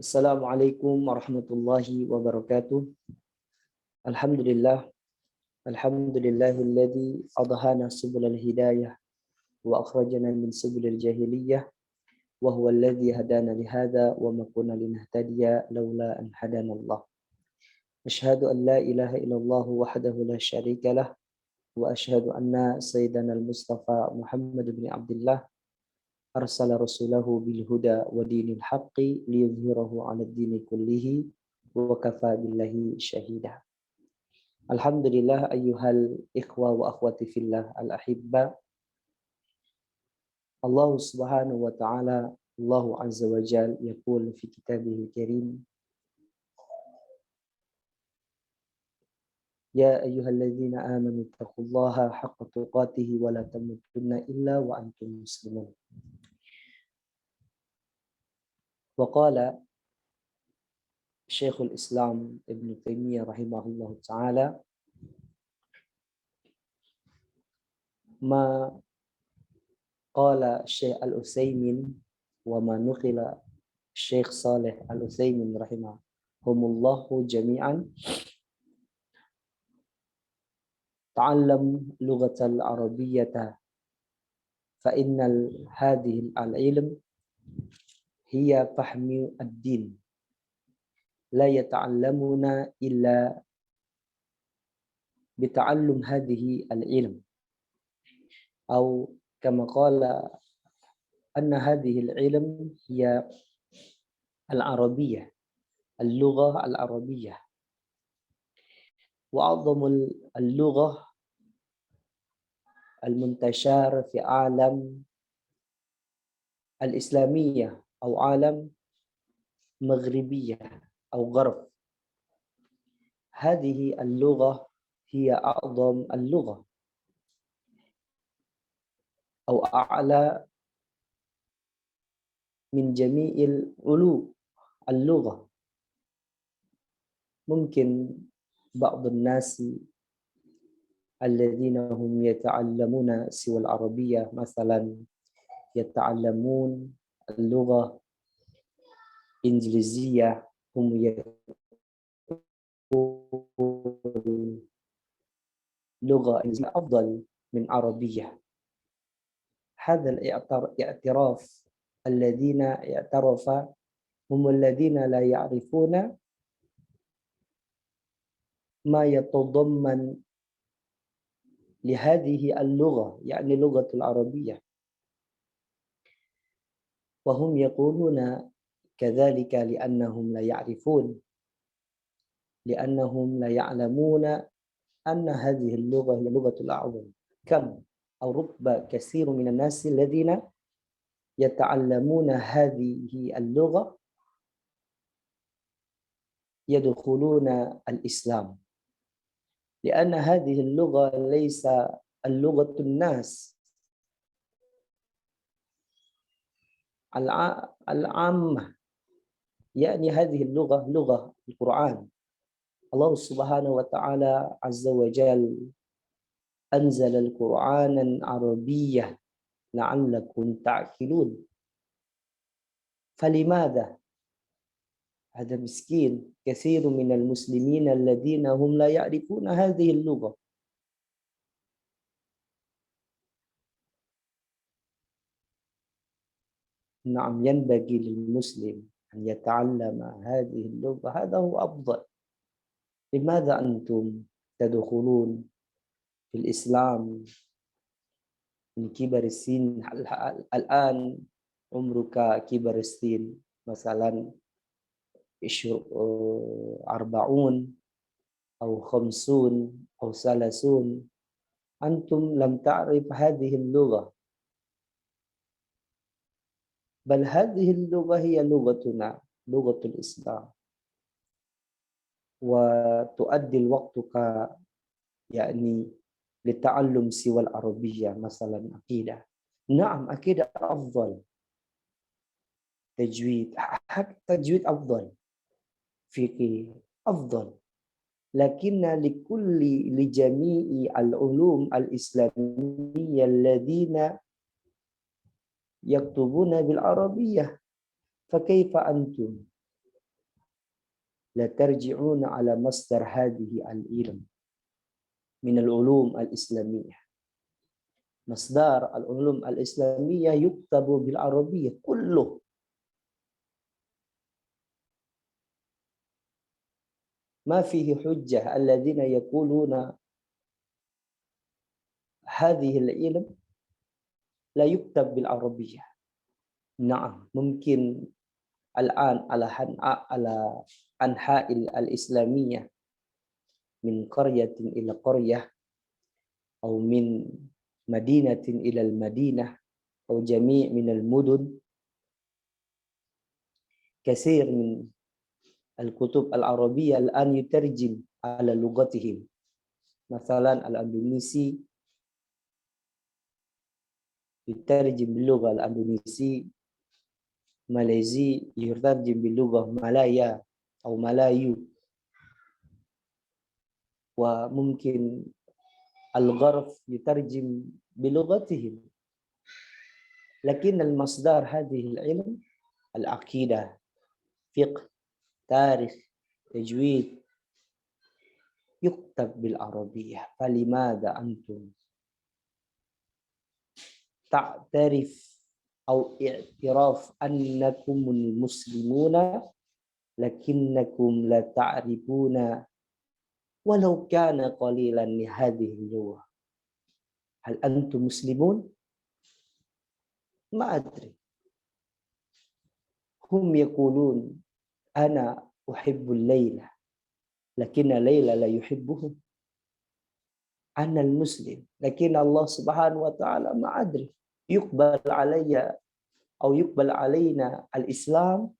Assalamualaikum warahmatullahi wabarakatuh. Alhamdulillah, alhamdulillahilladzi adhana subulal hidayah wa akhrajana min subulil jahiliyah wa huwa alladzi hadana li hadza wa ma kunna linahtadiya laula an hadana Allah. Asyhadu an la ilaha illallah wahdahu la syarika lah wa asyhadu anna sayyidana al-Mustafa Muhammad bin Abdullah arsala rasulahu bil huda wa dinil haqqi liyudhhirahu 'ala ad-dini kullihi wa kafa billahi syahida. Alhamdulillah ayyuhal ikhwa wa akhwati fillah al-ahibba. Allah subhanahu wa ta'ala, Allah azza wa jal yaqul fi kitabihil karim, ya ayyuhalladzina amanu taqullaha haqqa tuqatih wa la tamutunna illa wa antum muslimun. Wa qala Syekhul Islam Ibn Taimiyah rahimahullah ta'ala, ma qala Syekh Al-Utsaimin wa ma nuqila Syekh Saleh Al-Utsaimin rahimahumullahu jami'an, ta'allam lughatal arabiyyata fa innal hadhihi al-ilm hiya fahmi ad-din la yata'allamuna illa bita'allum hadhihi al-ilm aw kama qala anna hadhihi al-ilm hiya al-arabiyyah al-lugha al-arabiyyah wa 'azzamu al-lugha al-muntashar fi 'alam al-islamiyyah aw 'alam maghribiyyah aw gharb. Hadhihi al-lugha hiya a'zam al-lugha aw a'la min jami'il ulu al-lugha. Mungkin ba'd an-nasi alladhina hum yata'allamuna siwa al-arabiyyah, masalan yata'allamun al-lugha injiliziyyah, hum lugha injiliziyyah afdal min arabiyyah. Hadha al-i'tiraf alladhina i'tarafa hum alladhina la ya'rifuna ma yatadamman li hadhihi al-lugha, yani lughatul arabiyyah, wa hum yaquluna kadzalika li'annahum la ya'rifun li'annahum la ya'lamuna anna hadhihi al-lugha hiya lughatul a'zam. Kam aw rubba katsirun minan nasi alladhina yata'allamuna hadhihi al-lugha yadkhuluna al-islam لأن هذه اللغة ليس اللغة الناس العامة، يعني هذه اللغة لغة القرآن. الله سبحانه وتعالى عز وجل أنزل القرآن عربية لعلكم تعقلون. فلماذا هذا مسكين كثير من المسلمين الذين هم لا يعرفون هذه اللغة. نعم، ينبغي للمسلم أن يتعلم هذه اللغة، هذا هو أفضل. لماذا أنتم تدخلون في الإسلام من كبر السن؟ الآن عمرك كبر السن، مثلا 40 أو 50 أو 30، أنتم لم تعرف هذه اللغة، بل هذه اللغة هي لغتنا، لغة الإسلام. وتؤدي وقتك يعني لتعلم سوى العربية، مثلا عقيدة. نعم، عقيدة أفضل، تجويد أفضل، فقه أفضل، لكن لجميع العلوم الإسلامية الذين يكتبون بالعربية، فكيف أنتم la tarji'una ala masdar hadhihi al-ilm min al-ulum al-islamiyah. Masdar al-ulum al-islamiyah yuktabu bil arabiyyah kulluh. ما فيه حجة الذين يقولون هذه العلم لا يكتب بالعربية. نعم ممكن الآن على أنحاء الإسلامية من قرية إلى قرية أو من مدينة إلى المدينة أو جميع من المدن كثير من الكتب العربية الآن يترجم على لغتهم. مثلا الأندونيسي يترجم باللغة الأندونيسي، ماليزي يترجم باللغة مالايا أو مالايو، وممكن الغرب يترجم بلغتهم. لكن المصدر هذه العلم العقيدة، فقه، تاريخ، تجويد يكتب بالعربية. فلماذا أنتم تعترف أو اعتراف أنكم المسلمون لكنكم لا تعرفون ولو كان قليلا لهذه اللغة؟ هل أنتم مسلمون؟ ما أدري. هم يقولون أنا أحب الليلة لكن ليلى لا يحبهم. أنا المسلم لكن الله سبحانه وتعالى ما أدري يقبل علي أو يقبل علينا الإسلام،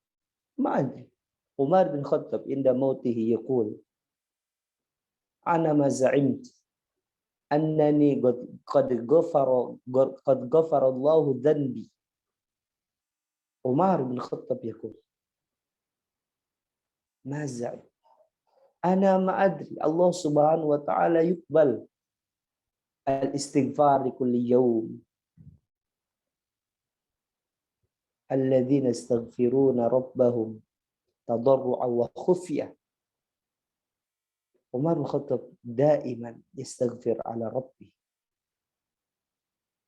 ما أدري. عمر بن الخطاب عند موته يقول أنا ما زعمت أنني قد غفر الله ذنبي. عمر بن الخطاب يقول ما زعم، أنا ما أدري. الله سبحانه وتعالى يقبل الاستغفار لكل يوم. الذين يستغفرون ربهم تضرعا وخفية. عمر بن الخطاب دائما يستغفر على ربه.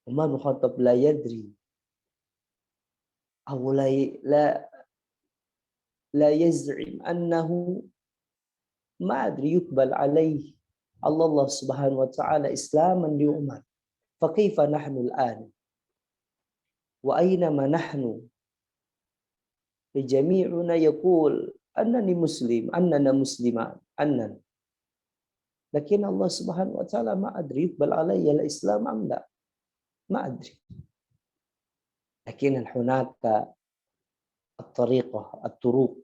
عمر بن الخطاب لا يدري أو لا يزعم أنه ما أدري يقبل عليه الله سبحانه وتعالى إسلاما لعمر. فكيف نحن الآن وأينما نحن جميعنا يقول أنني مسلم، أننا مسلمان، أننا، لكن الله سبحانه وتعالى ما أدري يقبل علي الإسلام أم لا، ما أدري. لكن هناك الطرق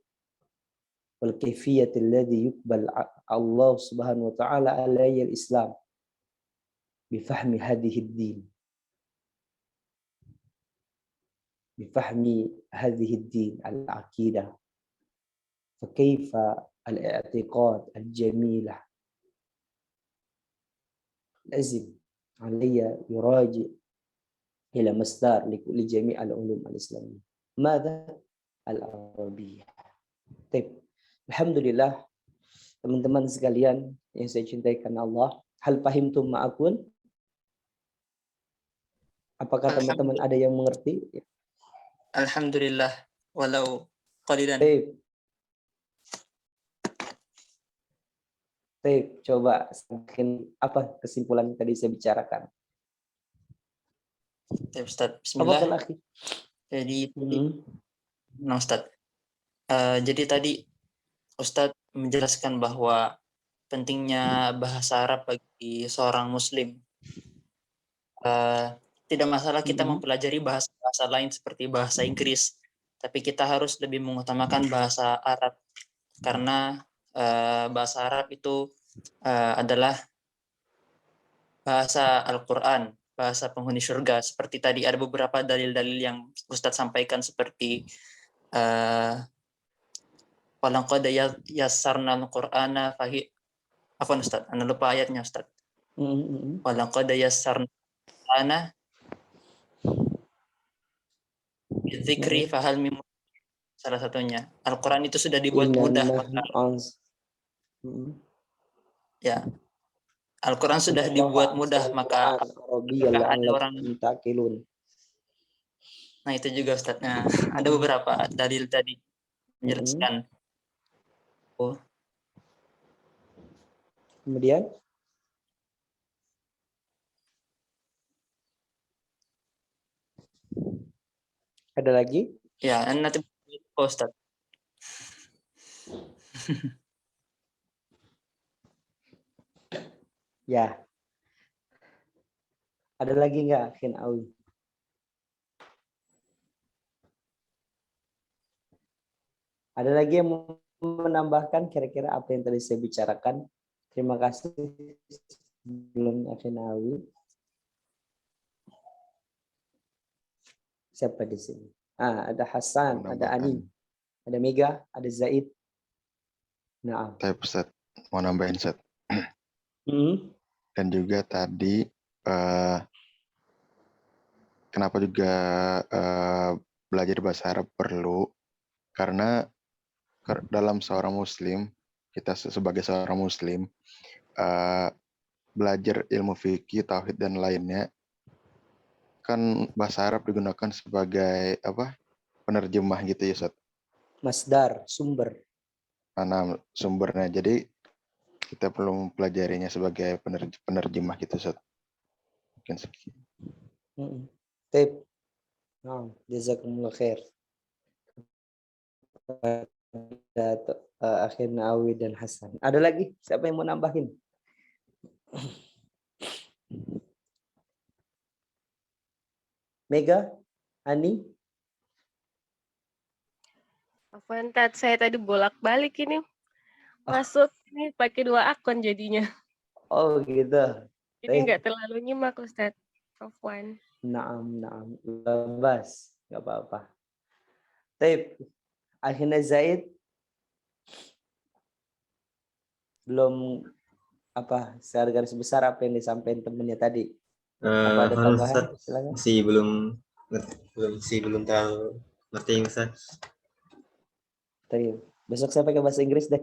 والكيفية الذي يقبل الله سبحانه وتعالى علي الإسلام بفهم هذه الدين، بفهم هذه الدين العقيدة. فكيف الاعتقاد الجميلة؟ لازم علي يراجع إلى مصدر لجميع العلوم الإسلامية. ماذا؟ العربية. طيب. Alhamdulillah teman-teman sekalian yang saya cintai karena Allah. Hal fahimtum ma'akun? Apakah teman-teman ada yang mengerti? Alhamdulillah walau qalilan. Baik, coba apa kesimpulan yang tadi saya bicarakan? Ustaz, bismillah. Jadi Ustaz. Jadi tadi Ustaz menjelaskan bahwa pentingnya bahasa Arab bagi seorang muslim. Tidak masalah kita mempelajari bahasa-bahasa lain seperti bahasa Inggris, tapi kita harus lebih mengutamakan bahasa Arab karena bahasa Arab itu adalah bahasa Al-Quran, bahasa penghuni surga. Seperti tadi ada beberapa dalil-dalil yang Ustadz sampaikan seperti walaqad yassarna al-Qur'ana fahi. Afwan Ustadz, Anda lupa ayatnya Ustadz. Walaqad yassarna al-Qur'ana bidzikri fahal mim. salah satunya. Al-Quran itu sudah dibuat Inna mudah, maka nahnu ya Al-Quran sudah Inna dibuat mudah, ahsanal maka Qur'an Arabiyyan apakah ada orang? la'allakum ta'qilun. Nah itu juga Ustaz. Nah, ada beberapa dalil tadi menjelaskan. Oh, Kemudian ada lagi? ya, nanti Ustaz. Ya, ada lagi nggak, Khin Awi? Ada lagi yang mau menambahkan kira-kira apa yang tadi saya bicarakan? Terima kasih sebelum Khin Awi. Siapa di sini? Ada Hasan, ada Ani, ada Mega, ada Zaid. Nah, Tapi Ustaz, mau nambahin Ustaz. Dan juga tadi kenapa juga belajar bahasa Arab perlu, karena dalam seorang muslim, kita sebagai seorang muslim, belajar ilmu fikih, tauhid dan lainnya, kan bahasa Arab digunakan sebagai penerjemah gitu ya Ustaz. Masdar, sumber. Nah, sumbernya. Jadi kita perlu mempelajarinya sebagai penerjemah gitu Ustaz. Mungkin sekian. Tip. Jazakumullah khair. Akhirnya Awi dan Hasan. Ada lagi? Siapa yang mau nambahin? Mega? Ani? Afwan, Tat, saya tadi bolak-balik ini masuk ini pakai 2 akun jadinya. Oh gitu. Jadi nggak terlalu nyimak Ustaz. Afwan. Naam. Lebas. Nggak apa-apa. Tip. Akhirnya Zaid belum secara garis besar apa yang disampaikan temennya tadi. Apa ada tambahan? Silakan. Belum terlalu ngerti Ustaz. Besok saya pakai bahasa Inggris deh.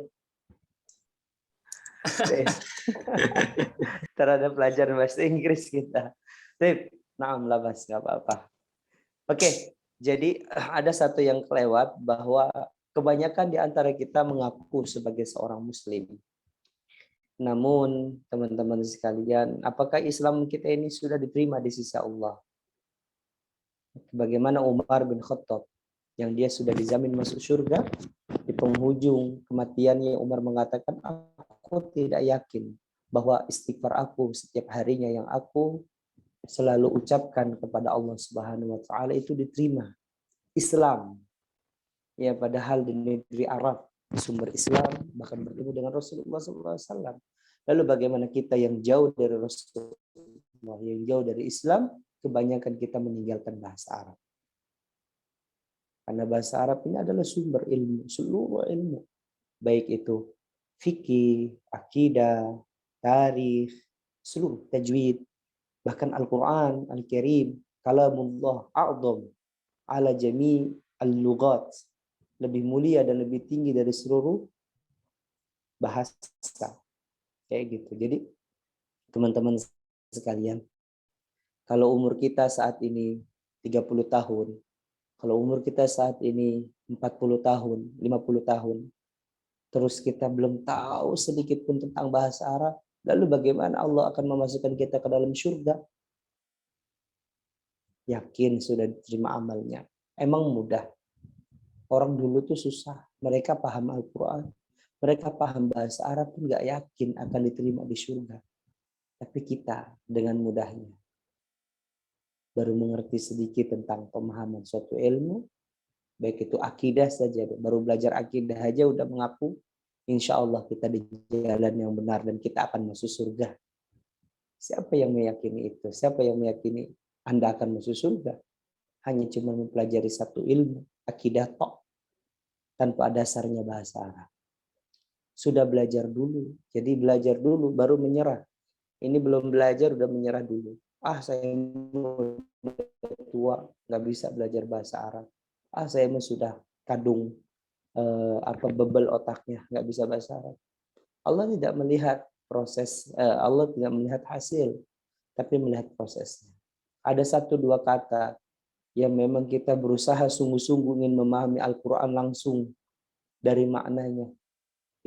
Terhadap pelajaran bahasa Inggris kita. Naam labas, nggak apa-apa. Oke, jadi ada satu yang kelewat bahwa kebanyakan di antara kita mengaku sebagai seorang Muslim. Namun teman-teman sekalian, apakah Islam kita ini sudah diterima di sisi Allah? Bagaimana Umar bin Khattab yang dia sudah dijamin masuk surga, di penghujung kematiannya Umar mengatakan, aku tidak yakin bahwa istighfar aku setiap harinya yang aku selalu ucapkan kepada Allah Subhanahu wa taala itu diterima. Islam. Ya, padahal di negeri Arab, sumber Islam, bahkan bertemu dengan Rasulullah SAW. Lalu bagaimana kita yang jauh dari Rasulullah, yang jauh dari Islam, kebanyakan kita meninggalkan bahasa Arab. Karena bahasa Arab ini adalah sumber ilmu, seluruh ilmu. Baik itu fikih, akidah, tarikh, seluruh tajwid, bahkan Al-Quran, Al-Karim, kalamullah a'zam ala jami' al-lughat, lebih mulia dan lebih tinggi dari seluruh bahasa. Kayak gitu. Jadi teman-teman sekalian, kalau umur kita saat ini 30 tahun, kalau umur kita saat ini 40 tahun, 50 tahun, terus kita belum tahu sedikit pun tentang bahasa Arab, lalu bagaimana Allah akan memasukkan kita ke dalam surga? Yakin sudah diterima amalnya. Emang mudah. Orang dulu tuh susah. Mereka paham Al-Quran. Mereka paham bahasa Arab pun gak yakin akan diterima di surga. Tapi kita dengan mudahnya baru mengerti sedikit tentang pemahaman suatu ilmu. Baik itu akidah saja. Baru belajar akidah aja udah mengaku. Insya Allah kita di jalan yang benar dan kita akan masuk surga. Siapa yang meyakini itu? Siapa yang meyakini Anda akan masuk surga? Hanya cuma mempelajari satu ilmu, akidah tok, tanpa dasarnya bahasa Arab. Sudah belajar dulu, jadi belajar dulu baru menyerah. Ini belum belajar udah menyerah dulu. Saya tua, nggak bisa belajar bahasa Arab. Saya sudah kadung bebel otaknya, nggak bisa bahasa Arab. Allah tidak melihat proses, Allah tidak melihat hasil, tapi melihat prosesnya. Ada satu dua kata yang memang kita berusaha sungguh-sungguh ingin memahami Al-Quran langsung dari maknanya.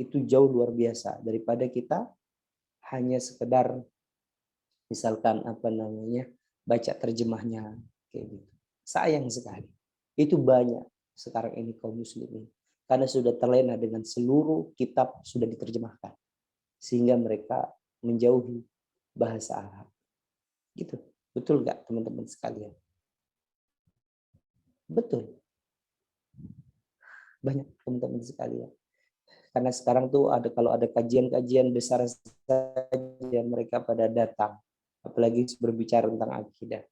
Itu jauh luar biasa daripada kita hanya sekedar misalkan baca terjemahnya kayak gitu. Sayang sekali. Itu banyak sekarang ini kaum muslimin karena sudah terlena dengan seluruh kitab sudah diterjemahkan sehingga mereka menjauhi bahasa Arab. Gitu. Betul nggak teman-teman sekalian? Betul. Banyak teman-teman sekalian. Karena sekarang tuh kalau ada kajian-kajian besar saja mereka pada datang, apalagi berbicara tentang akidah.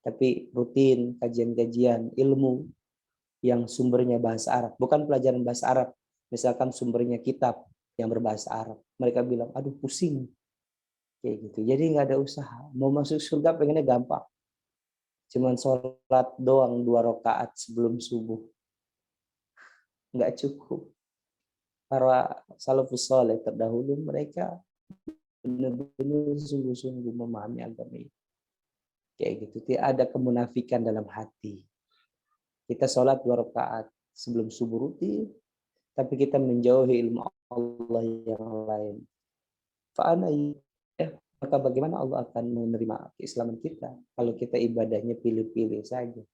Tapi rutin kajian-kajian ilmu yang sumbernya bahasa Arab, bukan pelajaran bahasa Arab. Misalkan sumbernya kitab yang berbahasa Arab, mereka bilang, aduh pusing, kayak gitu. Jadi nggak ada usaha. Mau masuk surga pengennya gampang, cuman sholat doang 2 rakaat sebelum subuh, nggak cukup. Para salafus saleh terdahulu mereka benar-benar sungguh-sungguh memahami agama ini. Kayak gitu, tidak ada kemunafikan dalam hati. Kita sholat 2 rakaat sebelum subuh rutin, tapi kita menjauhi ilmu Allah yang lain. Maka bagaimana Allah akan menerima keislaman kita kalau kita ibadahnya pilih-pilih saja.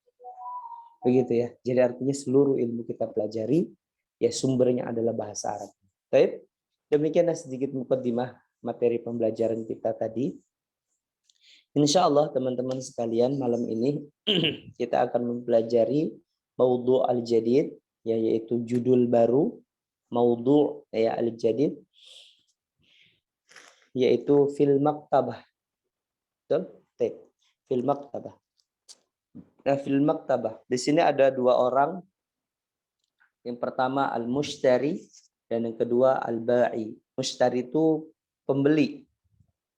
Begitu ya. Jadi artinya seluruh ilmu kita pelajari, ya sumbernya adalah bahasa Arab. Baik, demikianlah sedikit mukadimah materi pembelajaran kita tadi. Insya Allah teman-teman sekalian malam ini kita akan mempelajari maudhu' al-jadid, yaitu judul baru, maudhu' al-jadid, yaitu fil maktabah. Betul? Fil maktabah. Nah, fil maktabah. Di sini ada 2 orang. Yang pertama al-mushtari dan yang kedua al-ba'i. Mushtari itu pembeli.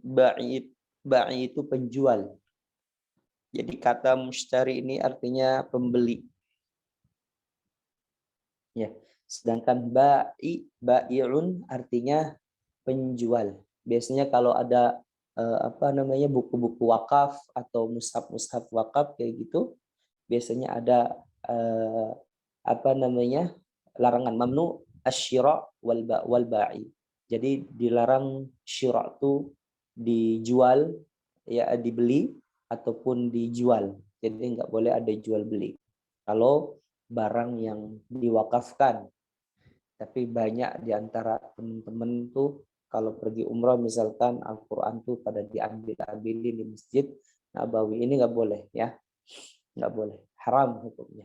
Ba'i itu penjual. Jadi kata mushtari ini artinya pembeli. Ya. Sedangkan ba'i'un artinya penjual. Biasanya kalau ada buku-buku wakaf atau mushaf-mushaf wakaf kayak gitu, biasanya ada larangan mamnu asy-syira' wal ba'i. Jadi dilarang syira' itu dijual, ya dibeli ataupun dijual. Jadi nggak boleh ada jual beli. Kalau barang yang diwakafkan. Tapi banyak di antara teman-teman tuh kalau pergi umrah misalkan Al-Quran tuh pada diambil-ambilin di Masjid Nabawi. Ini nggak boleh ya. Nggak boleh. Haram hukumnya.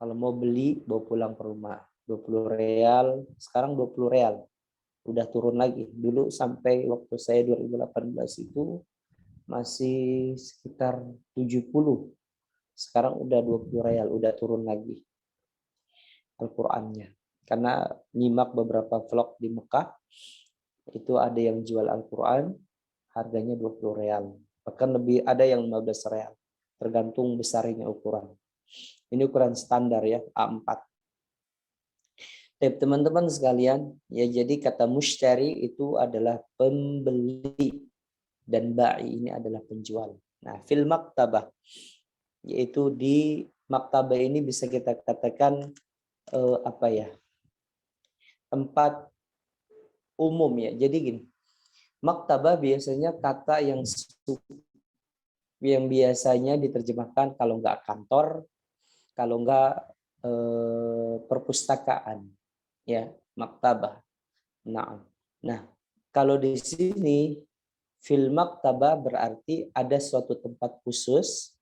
Kalau mau beli, bawa pulang ke rumah. 20 real, sekarang 20 real. Udah turun lagi. Dulu sampai waktu saya 2018 itu masih sekitar 70. Sekarang udah 20 real, udah turun lagi Al-Qur'annya. Karena nyimak beberapa vlog di Mekah, itu ada yang jual Al-Qur'an harganya 20 real. Bahkan lebih ada yang 15 real. Tergantung besarnya ukuran. Ini ukuran standar ya, A4. Teman-teman sekalian, ya jadi kata mushtari itu adalah pembeli dan ba'i ini adalah penjual. Nah, fil maktabah, yaitu di maktabah ini bisa kita katakan tempat umum ya. Jadi gini, maktabah biasanya kata yang biasanya diterjemahkan kalau nggak kantor, kalau nggak perpustakaan, ya maktabah. Nah, kalau di sini fil maktabah berarti ada suatu tempat khusus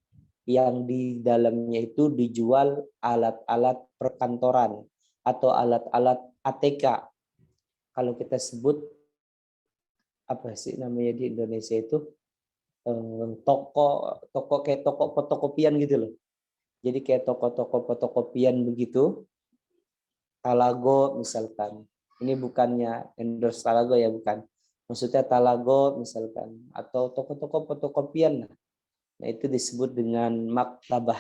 yang di dalamnya itu dijual alat-alat perkantoran atau alat-alat ATK. Kalau kita sebut apa sih namanya di Indonesia itu toko kayak toko fotokopian gitu loh. Jadi kayak toko-toko fotokopian begitu. Talago misalkan. Ini bukannya endorse Talago ya, bukan. Maksudnya Talago misalkan atau toko-toko fotokopian. Nah, itu disebut dengan maktabah.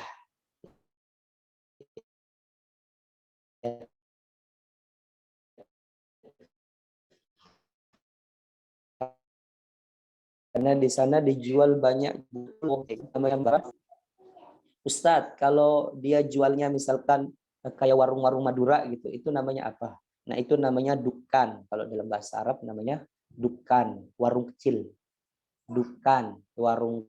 Karena di sana dijual banyak buku namanya barang. Ustadz, kalau dia jualnya misalkan kayak warung-warung Madura gitu, itu namanya apa? Nah, itu namanya dukan. Kalau dalam bahasa Arab namanya dukan, warung kecil. Dukan, warung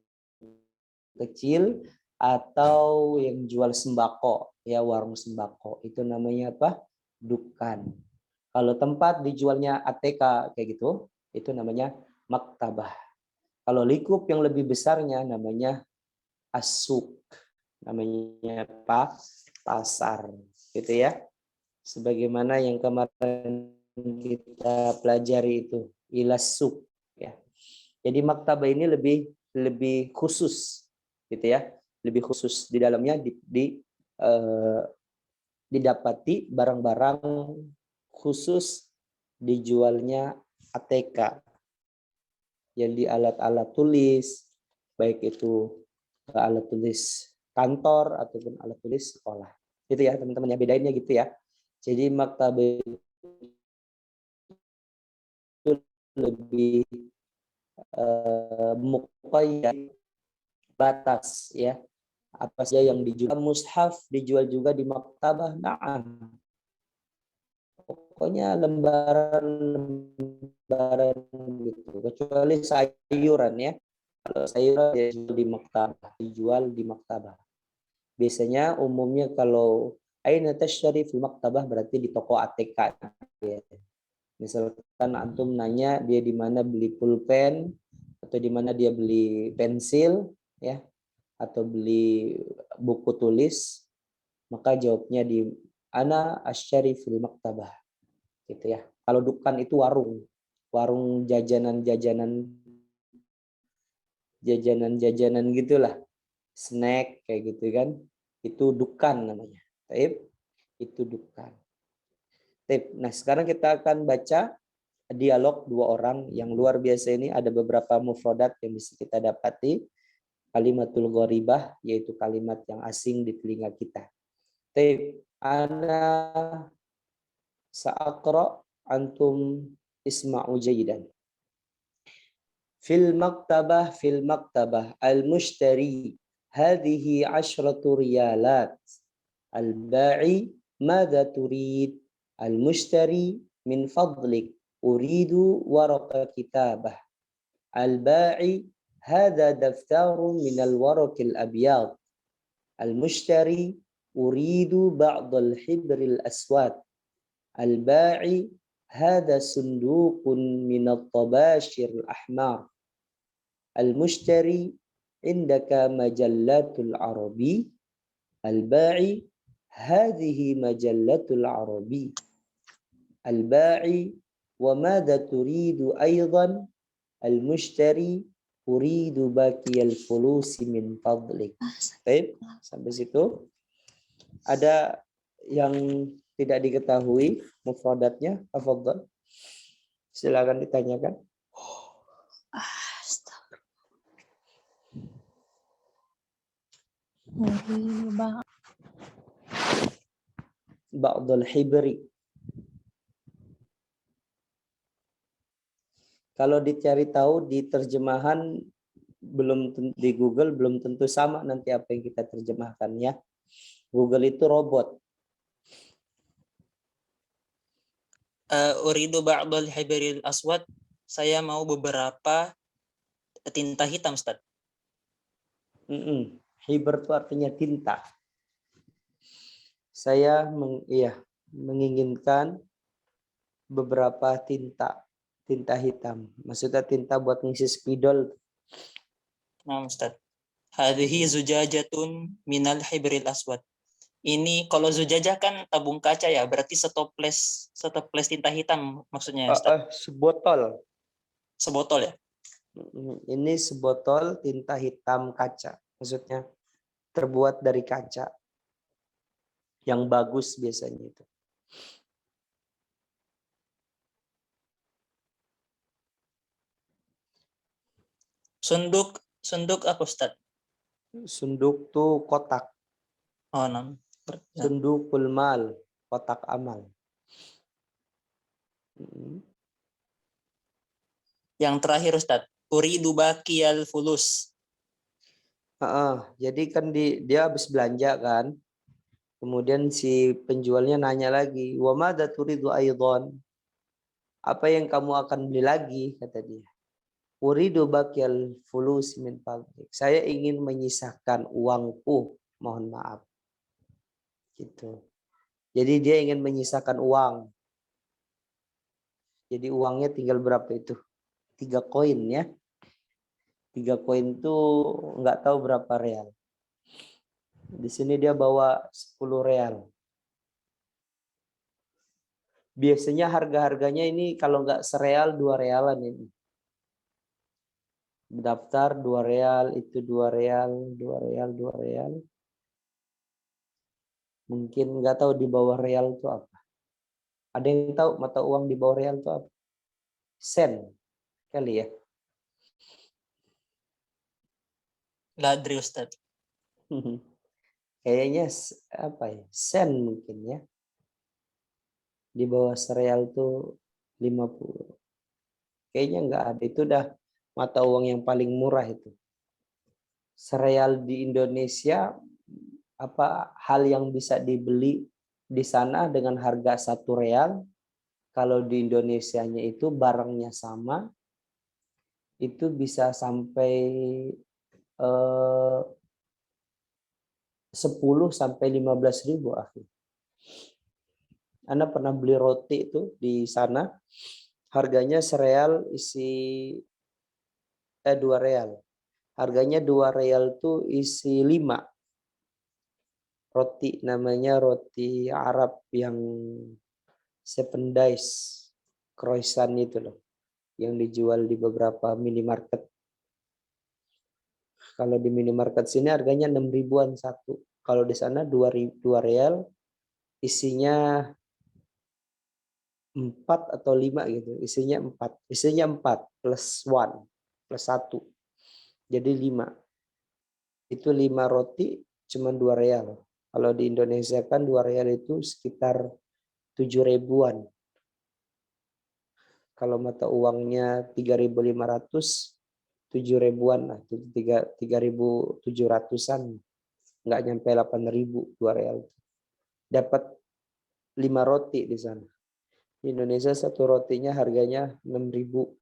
kecil, atau yang jual sembako, ya warung sembako. Itu namanya apa? Dukan. Kalau tempat dijualnya ATK kayak gitu, itu namanya maktabah. Kalau lingkup yang lebih besarnya namanya asuk, namanya pasar, gitu ya. Sebagaimana yang kemarin kita pelajari itu ilasuk, ya. Jadi maktabah ini lebih khusus, gitu ya, lebih khusus di dalamnya didapati barang-barang khusus dijualnya ATK. Jadi alat-alat tulis, baik itu alat tulis kantor ataupun alat tulis sekolah. Gitu ya teman-teman ya, bedainnya gitu ya. Jadi maktabah itu lebih muqayyad, batas ya. Apa saja yang dijual. Mushaf dijual juga di maktabah. Nah, pokoknya lembaran gitu, kecuali sayuran ya. Kalau sayuran dijual di maktabah. Biasanya umumnya kalau aina tashtari fil maktabah berarti di toko ATK ya. Misalkan antum nanya dia di mana beli pulpen atau di mana dia beli pensil ya, atau beli buku tulis, maka jawabnya di ana ashtari fil maktabah gitu ya. Kalau dukan itu warung jajanan gitulah, snack kayak gitu kan, itu dukan namanya. Taib, itu dukan. Taib. Nah sekarang kita akan baca dialog dua orang yang luar biasa ini. Ada beberapa mufradat yang bisa kita dapati. Kalimatul gharibah, yaitu kalimat yang asing di telinga kita. Taib, ana sa'aqra antum isma'u jayidan. Fil maktabah al-mushtari hadhihi 10 riyalat. Al-ba'i madza turid? Al-mushtari min fadlik uridu waraqa kitabah. Al-ba'i hadha daftarun min al-waraq al-abyad. Al-mushtari uridu ba'd al-hibr al-aswad. Al-ba'i هذا صندوق من الطباشر الأحمر. المشتري عندك مجلات العربي. الباعي هذه مجلة العربي. الباعي وماذا تريد أيضا؟ المشتري أريد باقي الفلوس من فضلك. Baik, sampai situ. Ada yang tidak diketahui mufradatnya, afadhal. Silakan ditanyakan. Ba'dul hibri. Kalau dicari tahu di terjemahan di Google belum tentu sama nanti apa yang kita terjemahkan ya. Google itu robot. Uridu ba'dal hibril aswad. Saya mau beberapa tinta hitam, Ustaz. Hibr itu artinya tinta. Saya menginginkan beberapa tinta hitam. Maksudnya tinta buat ngisi spidol. Nah, Ustaz. Hadhihi zujajatun minal hibril aswad. Ini kalau zujajah kan tabung kaca ya, berarti setoples tinta hitam maksudnya ya, Ustaz. Sebotol. Sebotol ya? Ini sebotol tinta hitam kaca. Maksudnya terbuat dari kaca. Yang bagus biasanya itu. Sunduk apa, Ustaz? Sunduk tuh kotak. Oh, nam. Sundukul mal. kotak amal. Yang terakhir Ustaz, uridu baqiyal fulus. Jadi kan dia habis belanja kan, kemudian si penjualnya nanya lagi, wa madza turidu aidan? Apa yang kamu akan beli lagi, kata dia. Uridu baqiyal fulus min fadlik. Saya ingin menyisakan uangku, mohon maaf. Gitu. Jadi dia ingin menyisakan uang. Jadi uangnya tinggal berapa itu? 3 koin ya. 3 koin itu nggak tahu berapa real. Di sini dia bawa 10 real. Biasanya harga-harganya ini kalau nggak sereal 2 realan ini. Daftar 2 real, itu 2 real, 2 real, 2 real. Mungkin nggak tahu di bawah real itu apa. Ada yang tahu mata uang di bawah real itu apa? Sen kali ya. La adri Ustaz. Kayaknya apa ya? Sen mungkin ya. Di bawah sereal tuh 50. Kayaknya nggak ada. Itu udah mata uang yang paling murah itu. Sereal di Indonesia apa hal yang bisa dibeli di sana dengan harga 1 real, kalau di Indonesianya itu barangnya sama, itu bisa sampai 10 sampai 15 ribu akhir. Anda pernah beli roti itu di sana, harganya sereal isi 2 real. Harganya 2 real tuh isi 5. Roti namanya roti Arab yang 7 days croissant itu loh, yang dijual di beberapa minimarket. Kalau di minimarket sini harganya 6 ribuan satu. Kalau di sana 2 real isinya 4 atau 5 gitu. Isinya 4. Isinya 4 plus 1 plus 1. Jadi 5. Itu 5 roti cuma 2 real. Kalau di Indonesia kan 2 real itu sekitar 7 ribuan. Kalau mata uangnya 3.500, 7 ribuan lah. 3.700-an. Nggak nyampe 8.000 2 real. Dapat 5 roti di sana. Di Indonesia 1 rotinya harganya 6.000.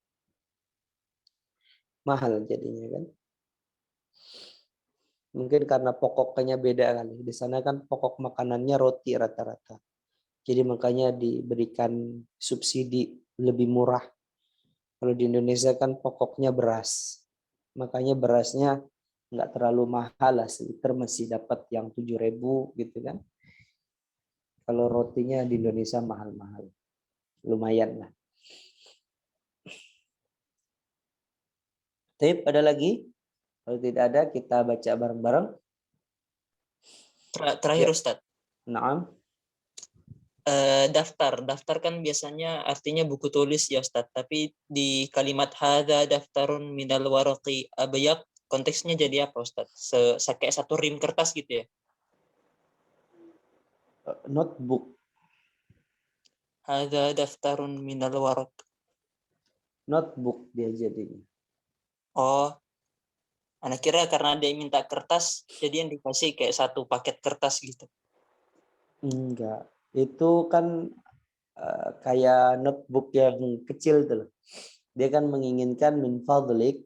Mahal jadinya kan. Mungkin karena pokoknya beda kali. Di sana kan pokok makanannya roti rata-rata. Jadi makanya diberikan subsidi lebih murah. Kalau di Indonesia kan pokoknya beras. Makanya berasnya nggak terlalu mahal lah. Seliter masih dapat yang 7.000 gitu kan. Kalau rotinya di Indonesia mahal-mahal. Lumayan lah. Tapi ada lagi? Kalau tidak ada kita baca bareng-bareng. Terakhir Ya. Ustaz. Naam. Daftar kan biasanya artinya buku tulis ya Ustaz, tapi di kalimat hadza daftarun minal waraqi abyad konteksnya jadi apa Ustaz? Kayak 1 rim kertas gitu ya? Notebook. Hadza daftarun minal waraq. Notebook dia jadinya. Oh, anak kira karena dia minta kertas, jadi yang dikasih kayak 1 paket kertas gitu. Enggak. Itu kan kayak notebook yang kecil tuh. Dia kan menginginkan min fadlik,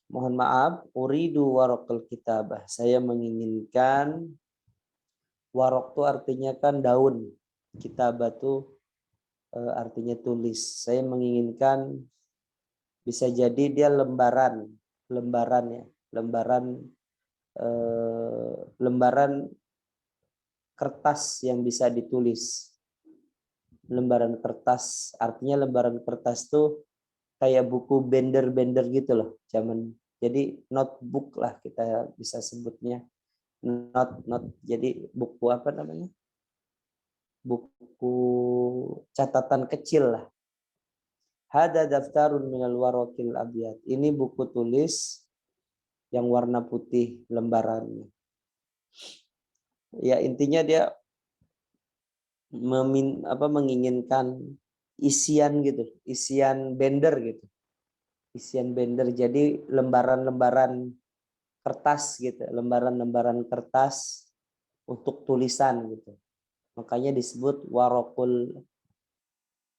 mohon maaf, uridu waraqal kitabah. Saya menginginkan, waraq itu artinya kan daun. Kitabah itu artinya tulis. Saya menginginkan bisa jadi dia lembaran ya, lembaran kertas yang bisa ditulis. Lembaran kertas, artinya lembaran kertas tuh kayak buku bender gitu loh zaman. Jadi notebook lah kita bisa sebutnya. Jadi buku apa namanya? Buku catatan kecil lah. Hada daftarun minal waraqil abyad. Ini buku tulis yang warna putih lembarannya. Ya intinya dia menginginkan isian gitu, isian bender gitu. Isian bender, jadi lembaran-lembaran kertas gitu, lembaran-lembaran kertas untuk tulisan gitu. Makanya disebut waraqul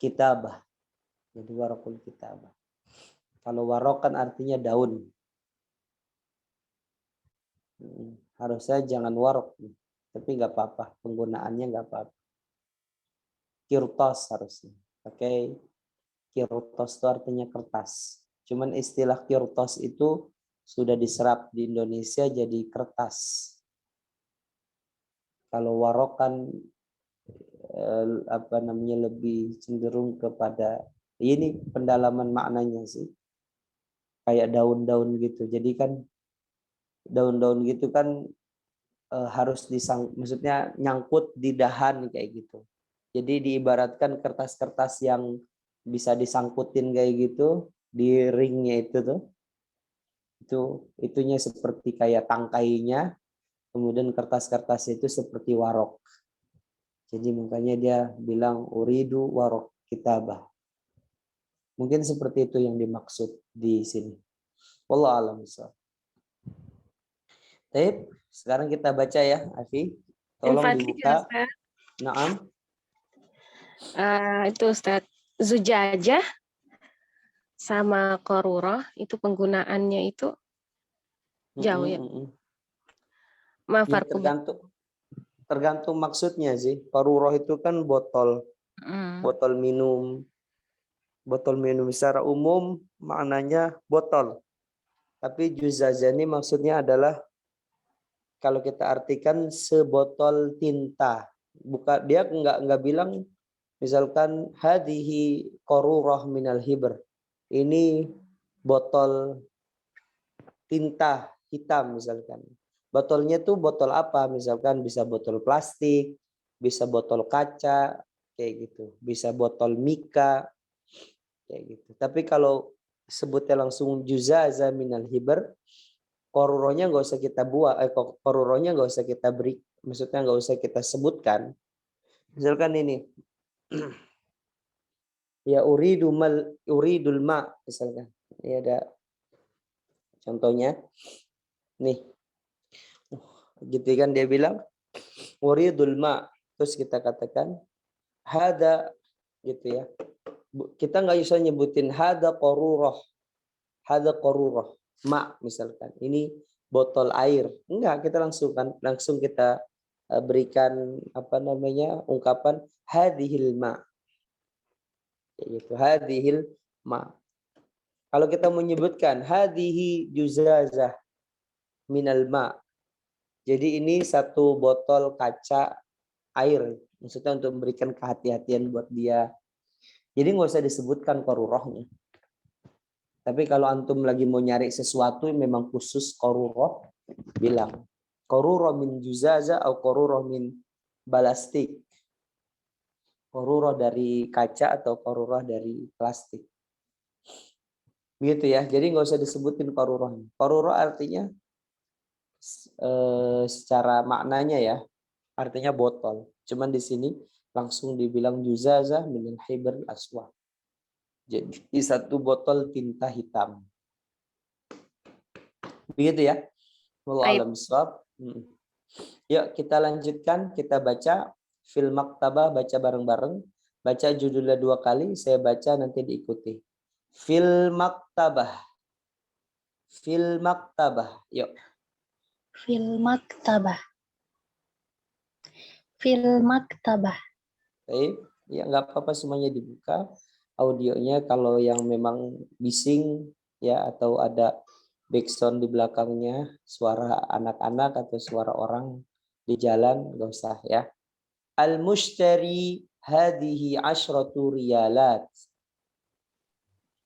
kitabah. Jadi waraqul kitabah. Kalau waraq kan artinya daun. Harusnya jangan waraq, tapi nggak apa-apa, penggunaannya nggak apa-apa. Kirtos harusnya. Oke, kirtos itu artinya kertas. Cuman istilah kirtos itu sudah diserap di Indonesia jadi kertas. Kalau warok kan lebih cenderung kepada ini pendalaman maknanya sih. Kayak daun-daun gitu. Jadi kan daun-daun gitu kan harus maksudnya nyangkut di dahan kayak gitu. Jadi diibaratkan kertas-kertas yang bisa disangkutin kayak gitu di ringnya itu tuh. Itunya seperti kayak tangkainya, kemudian kertas-kertas itu seperti warok. Jadi makanya dia bilang uridu warok kitabah. Mungkin seperti itu yang dimaksud di sini. Wallahu a'lam bishawab. Baik, sekarang kita baca ya, Afi. Tolong Infadli ya, dibuka. Ustaz. Naam. Itu Ustaz, zujajah sama korurah itu penggunaannya itu jauh ya. Ya, Mafarku. tergantung maksudnya sih. Qaruroh itu kan botol minum. Botol minum secara umum maknanya botol. Tapi juzazah ini maksudnya adalah kalau kita artikan sebotol tinta. Bukan, dia enggak bilang misalkan hadhihi qarurah minal hibr. Ini botol tinta hitam misalkan. Botolnya tuh botol apa? Misalkan bisa botol plastik, bisa botol kaca kayak gitu, bisa botol mika kayak gitu. Tapi kalau sebutnya langsung juzaza minal hibr, koruronya nggak usah kita buat, koruronya nggak usah kita beri, maksudnya nggak usah kita sebutkan. Misalkan ini, ya uridul ma, misalkan. Ini ada contohnya, nih, gitu kan dia bilang uridul ma, terus kita katakan hada, gitu ya. Kita nggak bisa nyebutin hada qaruroh, ma misalkan ini botol air, enggak, kita langsung kita berikan ungkapan hadhil ma, yaitu hadhil ma. Kalau kita menyebutkan hadhihi juzazah minal ma, jadi ini satu botol kaca air, maksudnya untuk memberikan kehati-hatian buat dia. Jadi nggak usah disebutkan qarurohnya. Tapi kalau antum lagi mau nyari sesuatu yang memang khusus qaruroh, bilang qaruroh min juzaza atau qaruroh min balastik. Qaruroh dari kaca atau qaruroh dari plastik. Begitu ya. Jadi nggak usah disebutin qarurohnya. Qaruroh artinya secara maknanya ya, artinya botol. Cuman di sini langsung dibilang juzaza min al-hibr aswad. Jadi satu botol tinta hitam. Begitu ya. Wallahu a'lam bishawab. Yuk kita lanjutkan, kita baca fil maktabah, baca bareng-bareng. Baca judulnya 2 kali, saya baca nanti diikuti. Fil maktabah. Fil maktabah. Yuk. Fil maktabah. Fil maktabah. Baik, ya nggak apa-apa semuanya dibuka. Audionya kalau yang memang bising ya atau ada background di belakangnya, suara anak-anak atau suara orang di jalan, nggak usah ya. Al-mushtari hadhihi 'ashratu riyalat.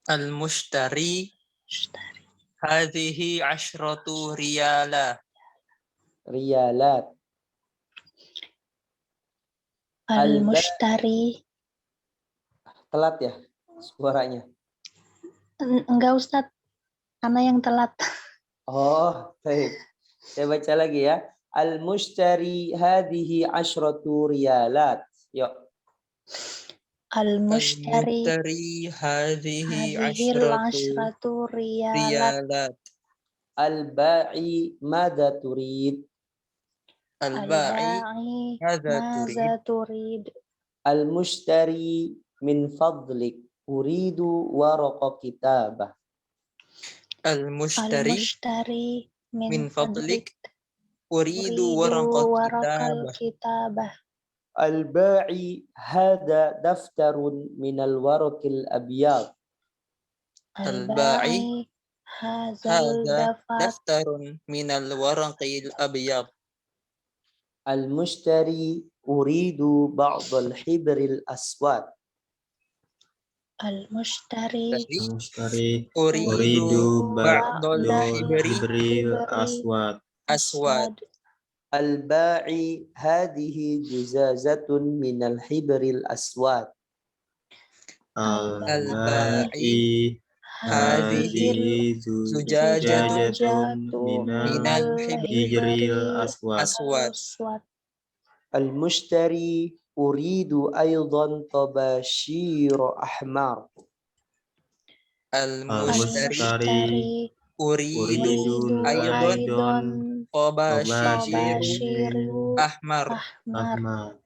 Al-mushtari hadhihi 'ashratu riyalah. Riyalat. Al-mushtari. Telat ya suaranya? Enggak Ustadz, karena yang telat. Oh, baik. Saya baca lagi ya. Al-mushtari hadhihi 'ashratu riyalat. Yuk. Al-mushtari Al-mushtari hadhihi hadhil ashratu ashratu riyalat. riyalat. Al-ba'i madza turid? Al-ba'i Al-ba'i madza turid? maza turid. Al-mushtari min fadlik uridu waraqa kitabah. Al-mushtari Al-mushtari min min fadlik fadlik uridu uridu waraqat warakal kitabah. kitabah. Al-ba'i hada daftarun minal waraqil abyad. Al-ba'i Al-ba'i hazal hadza dafat. daftarun minal waraqil abyad. Al-mushtari uridu ba'dal hibril aswad. Al-mushtari Tadi Al-mushtari uridu uridu ba'dal ba'dul hibri hibril aswad. aswad. Al-ba'i hadihi juzazatun minal hibril aswad. Al-ba'i Hadhihi hadhihi zujajatun zujajatun minal minal hibri hijril aswad. aswad. Al-mushtari uridu aydan tabashir ahmar. Al-mushtari Al-mushtari uridu uridu aydan aidan tabashiru tabashiru ahmar. ahmar. ahmar.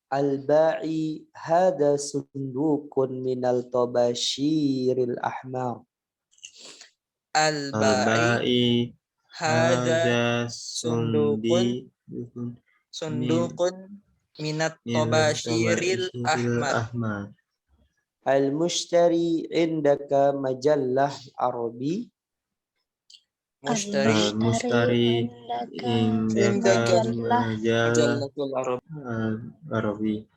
Al-ba'i hada sundukun minal tabashiril ahmar. Al-ba'i Al-ba'i hadza hadza sundukun minat minat tabashiril ahmar. ahmar. Al-mushtari indaka majallah arabi. Mushtari Al-mushtari indaka majallah majalah majallatul arab. Arabi.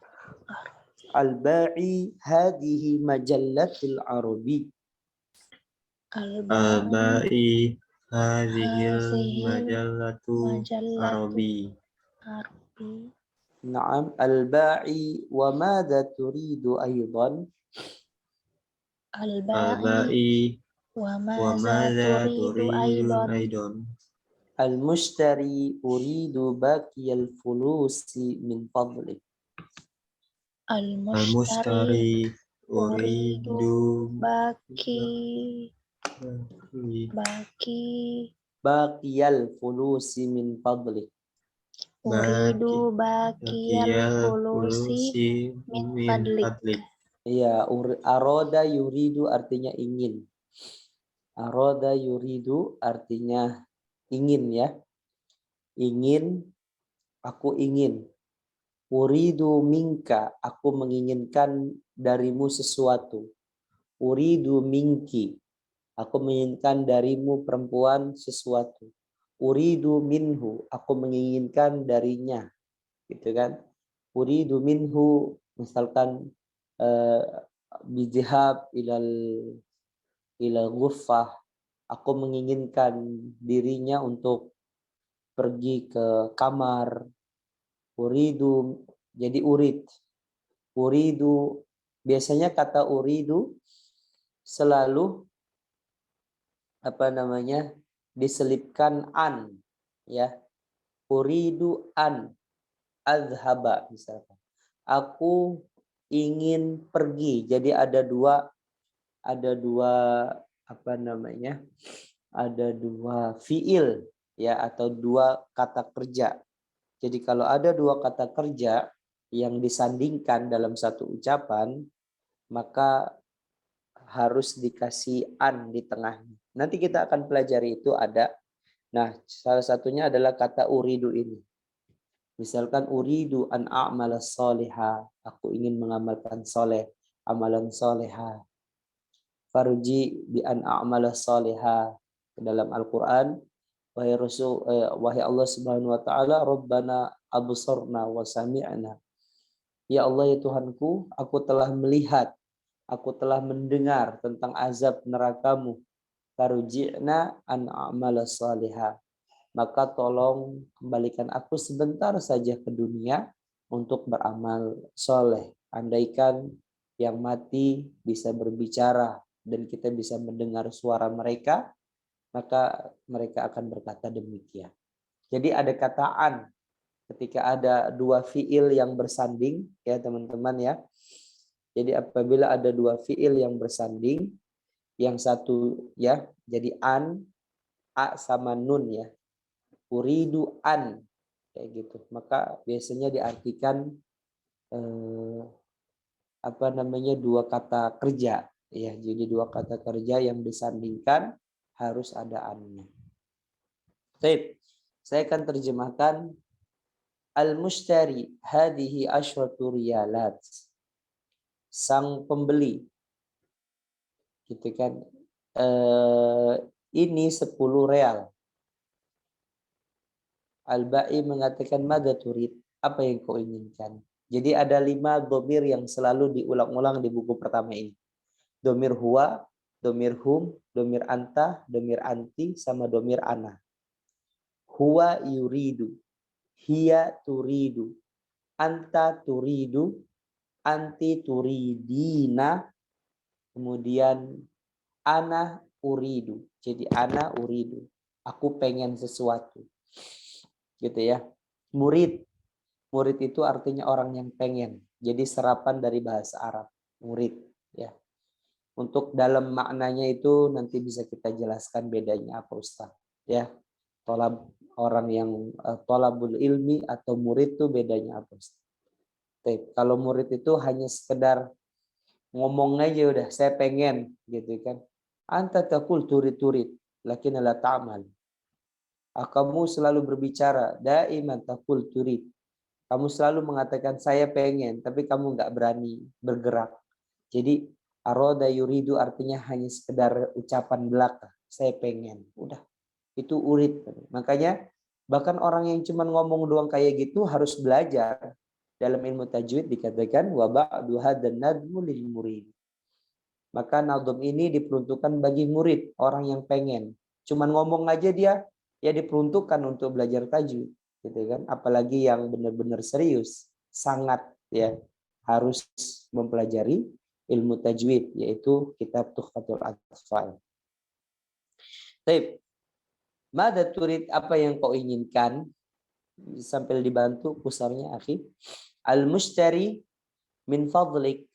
Al-ba'i hadihi majallatul arabi. Al-ba'i Al-ba'i hadhil hazihil majallatu majallatu Arabi. Arabi. Naam. Al-ba'i wa madza turidu aydan? Al-ba'i Al-ba'i wa wa maza madza turidu turidun aidan. aidan. Al-mushtari uridu baqiyal fulusi min fadlik. Al-mushtari Al-mushtari uridu baki Baqiyal fulusi min fadlik. uridu bakiyal bakiyal fulusi fulusi min min fadlik. fadlik. Iya, aroda yuridu artinya ingin. Aroda yuridu artinya ingin ya. Ingin, aku ingin. Uridu minka, aku menginginkan darimu sesuatu. Uridu minki, aku menginginkan darimu perempuan sesuatu. Uridu minhu, aku menginginkan darinya. Gitu kan? Uridu minhu, misalkan bizihab ilal ghuffah, aku menginginkan dirinya untuk pergi ke kamar. Uridu, jadi urid. Uridu, biasanya kata uridu selalu diselipkan an, ya. Uridu an azhaba misalkan. Aku ingin pergi. Jadi ada dua ada dua fiil ya, atau dua kata kerja. Jadi kalau ada dua kata kerja yang disandingkan dalam satu ucapan, maka harus dikasih an di tengahnya. Nanti kita akan pelajari itu ada. Nah, salah satunya adalah kata uridu ini. Misalkan uridu an a'mala sholiha, aku ingin mengamalkan soleh, amalan soleha. Farji bi an a'mala sholiha. Dalam Al-Quran, wahai Allah Subhanahu wa taala, Rabbana absarna wa sami'na. Ya Allah ya Tuhanku, aku telah melihat, aku telah mendengar tentang azab nerakamu. Farji'na an a'mala sholiha. Maka tolong kembalikan aku sebentar saja ke dunia untuk beramal soleh. Andaikan yang mati bisa berbicara dan kita bisa mendengar suara mereka, maka mereka akan berkata demikian. Jadi ada kata an ketika ada dua fiil yang bersanding, ya teman-teman ya. Jadi apabila ada dua fiil yang bersanding, yang satu ya jadi an, a sama nun ya, uridu an, kayak gitu. Maka biasanya diartikan dua kata kerja, ya. Jadi dua kata kerja yang disandingkan harus ada annya. Baik, saya akan terjemahkan. Al-mushtari hadhihi asyratu riyalat. Sang pembeli, gitu kan, ini 10 real. Al-ba'i mengatakan mada turid, apa yang kau inginkan. Jadi ada 5 dhamir yang selalu diulang-ulang di buku pertama ini. Dhamir huwa, dhamir hum, dhamir anta, dhamir anti, sama dhamir ana. Huwa yuridu, hiya turidu, anta turidu, anti turidina, kemudian ana uridu. Jadi ana uridu, aku pengen sesuatu, gitu ya. Murid itu artinya orang yang pengen. Jadi serapan dari bahasa Arab, murid ya. Untuk dalam maknanya itu nanti bisa kita jelaskan bedanya apa Ustaz ya. Orang yang tolabul ilmi atau murid itu bedanya apa Ustaz? Kalau murid itu hanya sekedar ngomong aja udah saya pengen gitu kan. Anta taqul turid lakin la ta'mal. Kamu selalu berbicara daiman taqul turid. Kamu selalu mengatakan saya pengen tapi kamu nggak berani bergerak. Jadi aroda yuridu artinya hanya sekedar ucapan belaka. Saya pengen. Udah. Itu urid. Makanya bahkan orang yang cuma ngomong doang kayak gitu harus belajar. Dalam ilmu tajwid dikatakan wa ba'du hadan nadmu lil murid. Maka nadhum ini diperuntukkan bagi murid, orang yang pengen. Cuman ngomong aja dia, ya diperuntukkan untuk belajar tajwid, gitu kan? Apalagi yang benar-benar serius, sangat ya harus mempelajari ilmu tajwid, yaitu kitab Tuhfatul Atfal. Baik. Mada turid, apa yang kau inginkan? Sambil dibantu pusarnya, akhi. Al-mushtari min fadlik.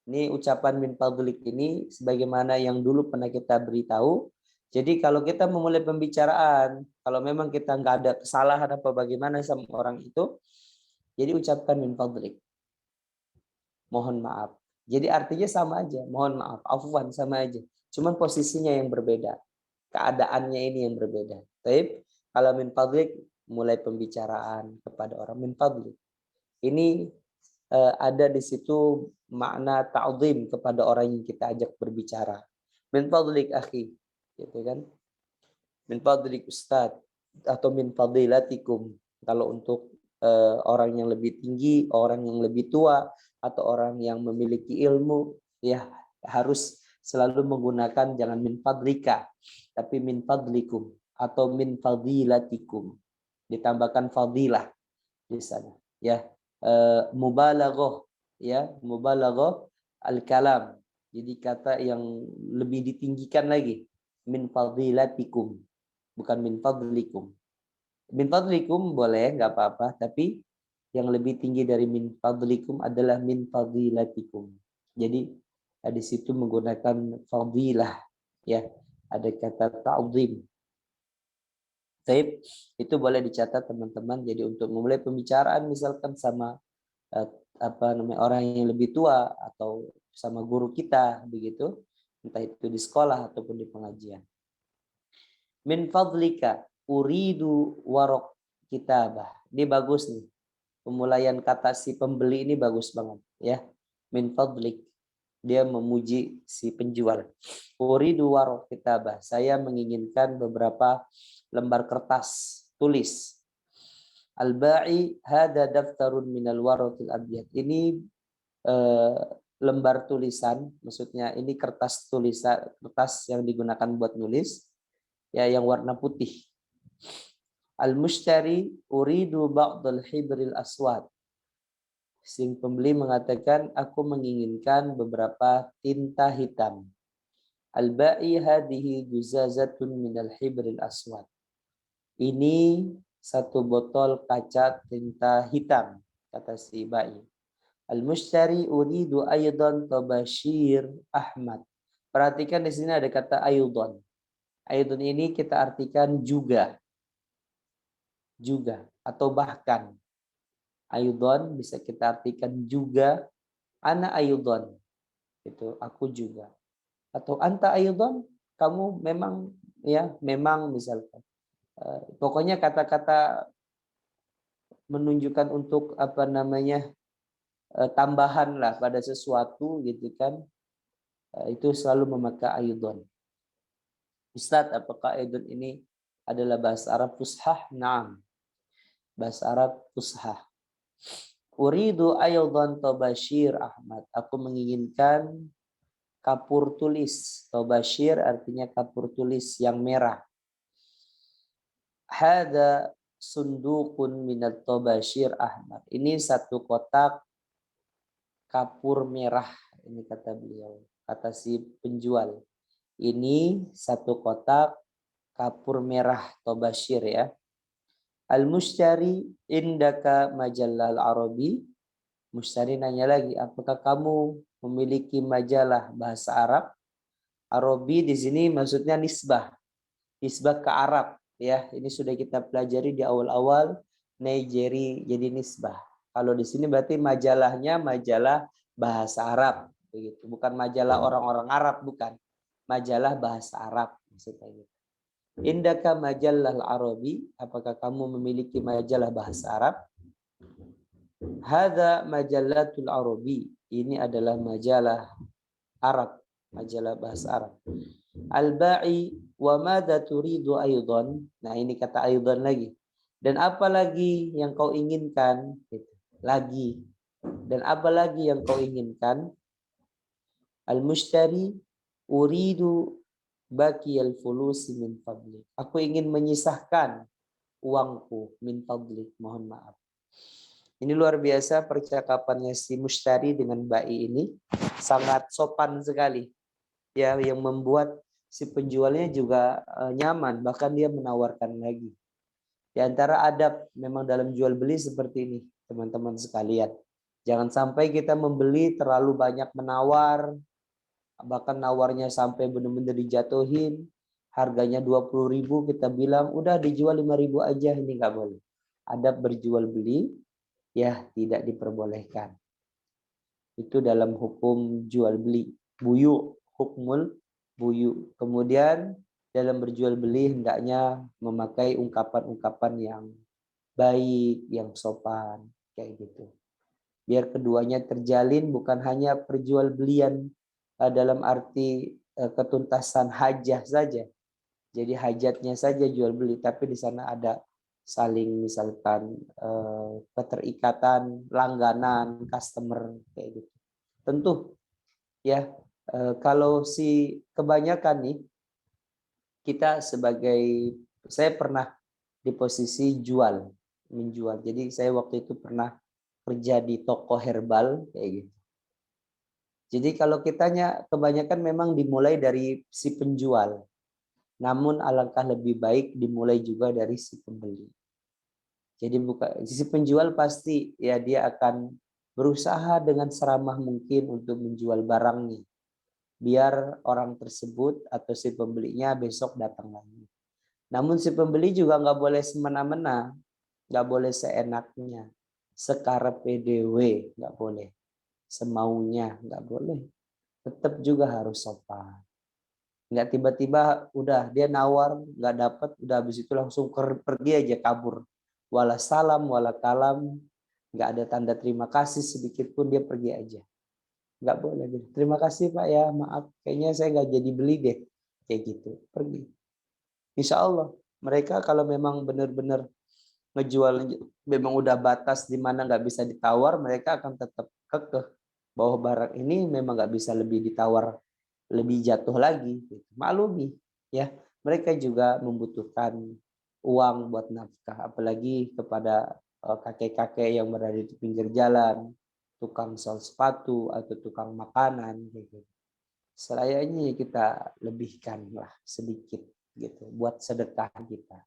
Ini ucapan min fadlik ini sebagaimana yang dulu pernah kita beritahu. Jadi kalau kita memulai pembicaraan, kalau memang kita nggak ada kesalahan apa bagaimana sama orang itu, jadi ucapkan min fadlik. Mohon maaf. Jadi artinya sama aja, mohon maaf, afwan sama aja. Cuman posisinya yang berbeda. Keadaannya ini yang berbeda. Baik, kalau min fadlik mulai pembicaraan kepada orang min fadlik. Ini ada di situ makna ta'zim kepada orang yang kita ajak berbicara. Min fadlik akhi, gitu kan? Min fadlik ustaz atau min fadilatikum. Kalau untuk orang yang lebih tinggi, orang yang lebih tua atau orang yang memiliki ilmu, ya harus selalu menggunakan jangan min fadlika, tapi min fadlikum atau min fadilatikum. Ditambahkan fadilah di sana, ya. Mubalaghah ya, mubalaghah al-kalam. Jadi kata yang lebih ditinggikan lagi, min fadilatikum, bukan min fadlikum. Min fadlikum boleh nggak apa-apa, tapi yang lebih tinggi dari min fadlikum adalah min fadilatikum. Jadi di situ menggunakan fadilah ya, ada kata ta'zim. Baik, itu boleh dicatat teman-teman. Jadi untuk memulai pembicaraan misalkan sama orang yang lebih tua atau sama guru kita begitu, entah itu di sekolah ataupun di pengajian. Min fadlika uridu warok kitabah. Ini bagus nih. Pemulaian kata si pembeli ini bagus banget ya. Min fadlik. Dia memuji si penjual. Uridu warok kitabah. Saya menginginkan beberapa lembar kertas tulis. Al-ba'i hada daftarun minal waratil abyad. Ini lembar tulisan, maksudnya ini kertas tulisan, kertas yang digunakan buat nulis ya, yang warna putih. Al-mushtari uridu ba'dal hibril aswad. Sing pembeli mengatakan aku menginginkan beberapa tinta hitam. Al-ba'i hadhihi juzazatun minal hibril aswad. Ini satu botol kaca tinta hitam, kata si Bai. Al-mushtari uridu aydan tabashir Ahmad. Perhatikan di sini ada kata aydan. Aydan ini kita artikan juga. Juga atau bahkan. Aydan bisa kita artikan juga. Ana aydan. Itu aku juga. Atau anta aydan, kamu memang, ya, memang misalkan. Pokoknya kata-kata menunjukkan untuk apa namanya, tambahan lah pada sesuatu gitu kan, itu selalu memakai aydan. Ustadz, apakah aydan ini adalah bahasa Arab fushah? Naam, bahasa Arab fushah. Uridu aydan tabashir Ahmad. Aku menginginkan kapur tulis. Tabashir artinya kapur tulis yang merah. Hada sundukun minat tabashir Ahmad. Ini satu kotak kapur merah. Ini kata beliau, kata si penjual. Ini satu kotak kapur merah tabashir ya. Al-mushtari indaka majallah al-arabi. Mushtari nanya lagi, apakah kamu memiliki majalah bahasa Arab? Arabi di sini maksudnya nisbah. Nisbah ke Arab. Ya, ini sudah kita pelajari di awal-awal Nigeria jadi nisbah. Kalau di sini berarti majalahnya majalah bahasa Arab, begitu. Bukan majalah orang-orang Arab, bukan. Majalah bahasa Arab maksudnya gitu. Indaka majallah Arabi, apakah kamu memiliki majalah bahasa Arab? Hadza majallatul Arabi, ini adalah majalah Arab, majalah bahasa Arab. Al-ba'i wa madza turidu aidan. Nah, ini kata aidan lagi. Dan apa lagi yang kau inginkan? Lagi. Dan apa lagi yang kau inginkan? Al-mushtari uridu baqiyal fulusi min fadlik. Aku ingin menyisahkan uangku min fadlik, mohon maaf. Ini luar biasa percakapannya si mushtari dengan bai ini, sangat sopan sekali. Ya, yang membuat si penjualnya juga nyaman, bahkan dia menawarkan lagi. Di antara adab memang dalam jual beli seperti ini, teman-teman sekalian. Jangan sampai kita membeli terlalu banyak menawar, bahkan nawarnya sampai benar-benar dijatuhin, harganya 20.000 kita bilang udah dijual 5.000 aja, ini nggak boleh. Adab berjual beli ya tidak diperbolehkan. Itu dalam hukum jual beli. Buyu, hukmul buyu. Kemudian dalam berjual beli hendaknya memakai ungkapan-ungkapan yang baik, yang sopan, kayak gitu. Biar keduanya terjalin bukan hanya perjualbelian dalam arti ketuntasan hajah saja. Jadi hajatnya saja jual beli, tapi di sana ada saling misalkan keterikatan, langganan, customer kayak gitu. Tentu ya, kalau si kebanyakan nih kita sebagai, saya pernah di posisi menjual. Jadi saya waktu itu pernah kerja di toko herbal kayak gitu. Jadi kalau kitanya kebanyakan memang dimulai dari si penjual. Namun alangkah lebih baik dimulai juga dari si pembeli. Jadi bukan si penjual pasti ya dia akan berusaha dengan seramah mungkin untuk menjual barangnya. Biar orang tersebut atau si pembelinya besok datang lagi. Namun si pembeli juga nggak boleh semena-mena, nggak boleh seenaknya, sekarepe dewe nggak boleh, semaunya nggak boleh. Tetap juga harus sopan. Nggak tiba-tiba udah dia nawar nggak dapat, udah habis itu langsung pergi aja kabur. Wala salam wala kalam, nggak ada tanda terima kasih sedikit pun dia pergi aja. Nggak boleh. Terima kasih Pak ya, maaf kayaknya saya nggak jadi beli deh, kayak gitu, pergi. Insya Allah mereka kalau memang benar-benar ngejual memang udah batas di mana nggak bisa ditawar, mereka akan tetap kekeh bahwa barang ini memang nggak bisa lebih ditawar, lebih jatuh lagi. Maklumi ya, mereka juga membutuhkan uang buat nafkah, apalagi kepada kakek-kakek yang berada di pinggir jalan, tukang sol sepatu atau tukang makanan gitu. Selayaknya kita lebihkan lah sedikit gitu buat sedekah kita.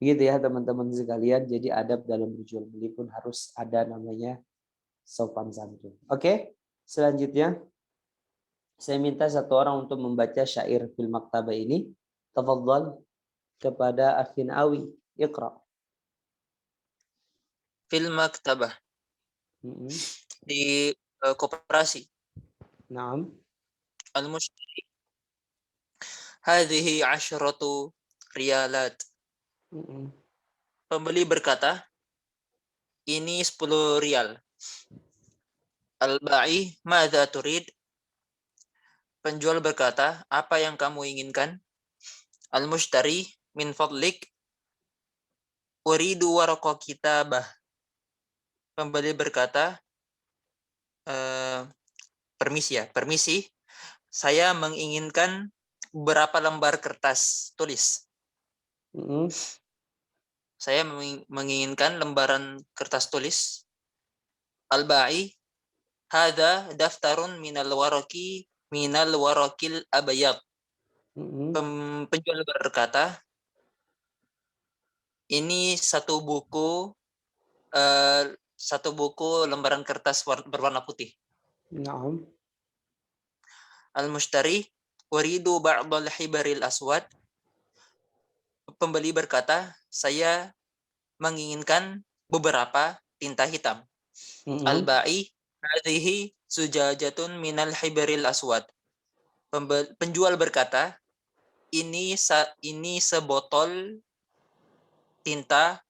Begitu ya teman-teman sekalian. Jadi adab dalam berjual beli pun harus ada namanya sopan santun. Oke, selanjutnya saya minta satu orang untuk membaca syair fil maktabah ini. Tafadhal kepada Akhin Awi. Iqra. Fil maktabah, di koperasi. Naam. Al-mushtari hadhihi 'asyratu riyalat. Pembeli berkata, ini 10 rial. Al-ba'i madza turid? Penjual berkata, apa yang kamu inginkan? Al-mushtari min fadlik uridu waraqa kitabah. Pembeli berkata, permisi, saya menginginkan beberapa lembar kertas tulis. Saya menginginkan lembaran kertas tulis. Al-ba'i hadza daftarun minal warakil abyad. Penjual berkata, ini satu buku lembaran kertas berwarna putih. Naam. Al-mushtari uridu ba'dal hibaril aswad. Pembeli berkata, saya menginginkan beberapa tinta hitam. Al-ba'i hadhihi sujajatun minal hibaril aswad. Penjual berkata, ini sebotol tinta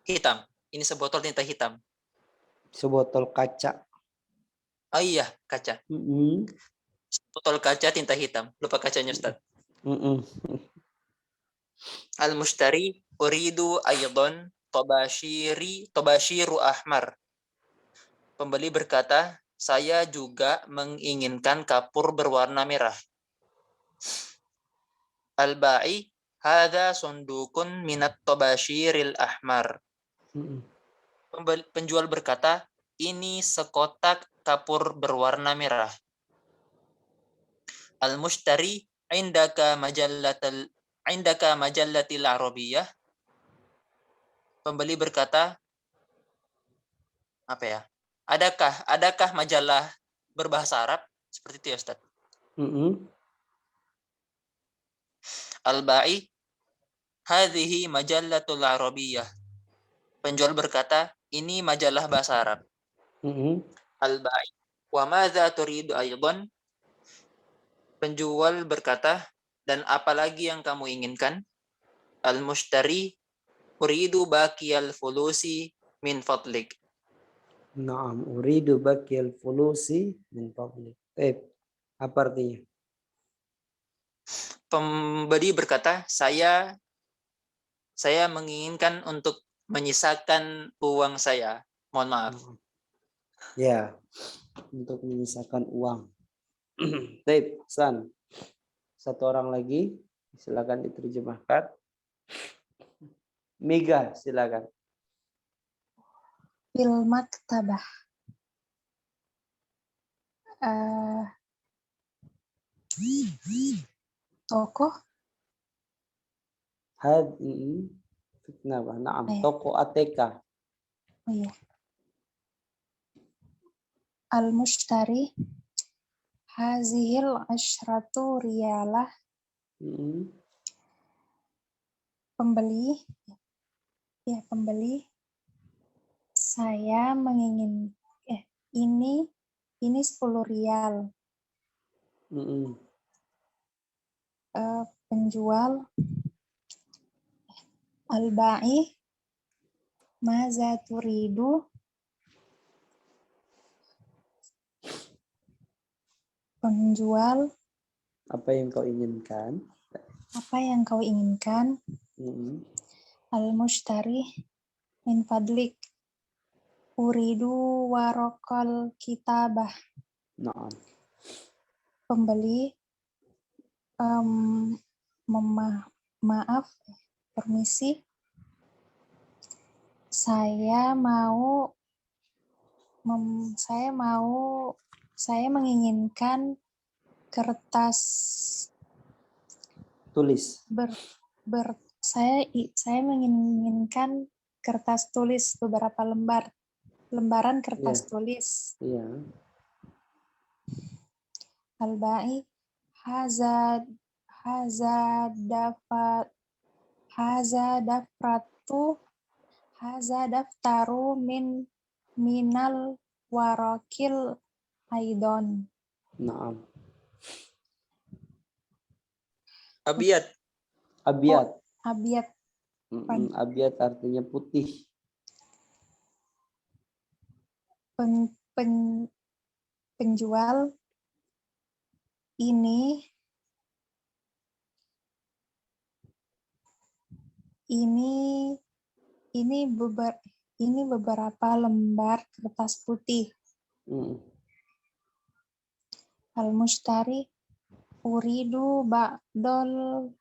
hitam. Ini sebotol tinta hitam. Sebotol kaca. Oh iya, kaca. Botol kaca tinta hitam. Lupa kacanya, Ustaz. Al-mushtari uridu aydan tabashiru ahmar. Pembeli berkata, saya juga menginginkan kapur berwarna merah. Al-ba'i hadza sundukun minat tabashiril ahmar. Penjual berkata, ini sekotak kapur berwarna merah. Al-mushtari indaka majallatil arabiyah. Pembeli berkata, apa ya? Adakah majalah berbahasa Arab? Seperti itu ya, Ustaz. Al-ba'i hadhihi majallatul arabiyah. Penjual berkata, ini majalah bahasa Arab. Al-ba'i wa madza turidu aydan? Penjual berkata, dan apalagi yang kamu inginkan? Al-mushtari uridu baqiyal fulusi min fadlik. Naam, uridu baqiyal fulusi min fadlik. Apa artinya? Pembeli berkata, saya menginginkan untuk menyisakan uang saya. Mohon maaf. Ya, untuk menyisakan uang. Baik, San. Satu orang lagi, silakan diterjemahkan. Mega, silakan. Fil maktabah. Toko. Kenapa? Naam, toko ATK. Oh iya. Al-mushtari hazihil asyratu riyalah. Pembeli, saya menginginkan ini 10 rial. Penjual, al-ba'i maza turidu? Penjual, apa yang kau inginkan? Al-mushtari min fadlik uridu waraqal kitabah. Naam. Pembeli, permisi, saya menginginkan kertas tulis. saya menginginkan kertas tulis beberapa lembaran kertas tulis. Iya. Al-ba'i haza daftaru minal warakil aidon. Naam. Abiyat. Abyad. Abiyat. Abyad artinya putih. Penjual ini beberapa lembar kertas putih. Al-mushtari uridu ba'dol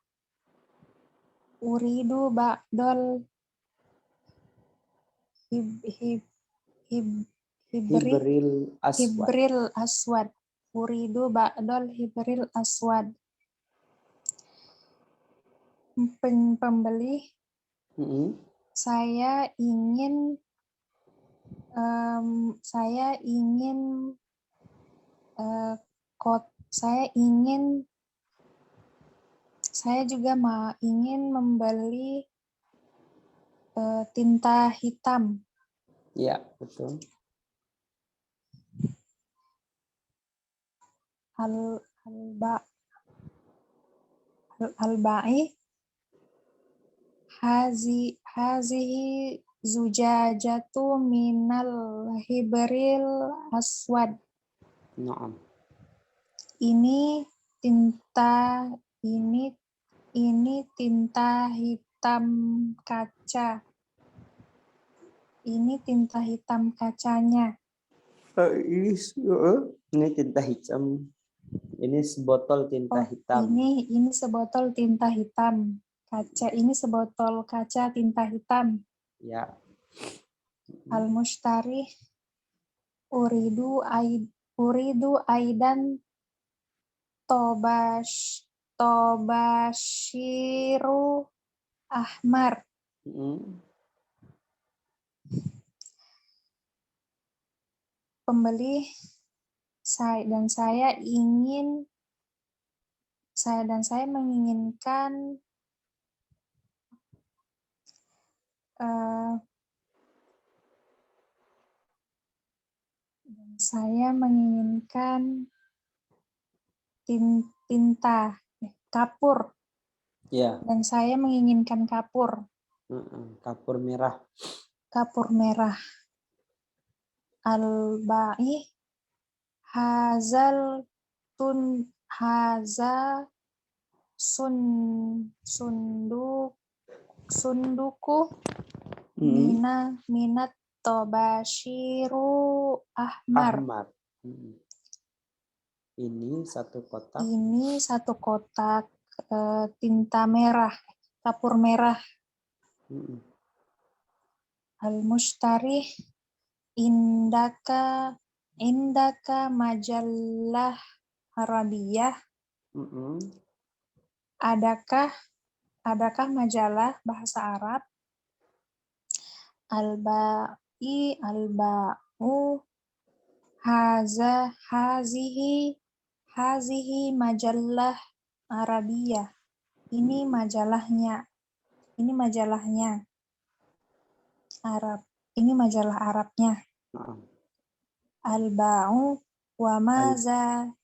Hibril aswad. hibril aswad. Uridu ba'dol hibril aswad. Pembeli, saya ingin saya juga ingin membeli tinta hitam. Ya, betul. Al-ba'i hazihi zujajatu minal hibril aswad. Naam. Ini tinta hitam kaca. Ini tinta hitam kacanya. Ini tinta hitam. Ini sebotol tinta hitam. Ini sebotol tinta hitam kaca. Ini sebotol kaca tinta hitam. Ya. Al-mushtari uridu aidan tobashiru ahmar. Pembeli, saya menginginkan tinta kapur. Ya. Dan saya menginginkan kapur. Kapur merah. Kapur merah. Al-ba'i haza sunduku minat tobashiru ahmar. Ini satu kotak. Ini satu kotak tinta merah, kapur merah. Al-mushtari indaka majalah Arabiyah. Adakah majalah bahasa Arab? Al-ba'u hazihi majalah Arabiyah. Ini majalahnya. Arab. Ini majalah Arabnya. Al-ba'u wa maza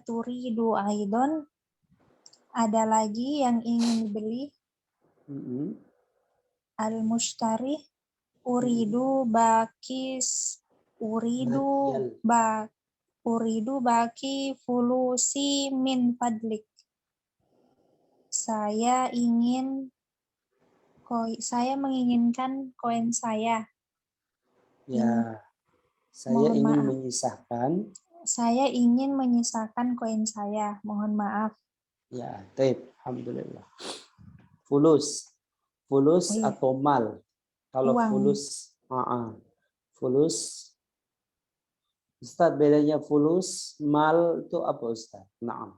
turidu aidon. Ada lagi yang ingin dibeli? Al-mushtari uridu baki fulusi min fadlik. Saya menginginkan koin saya. Ya. Saya ingin menyisakan koin saya. Mohon maaf. Ya, taib. Alhamdulillah. Fulus atau mal. Kalau uang. Fulus. Ustaz, bedanya fulus, mal itu apa Ustaz? Naam.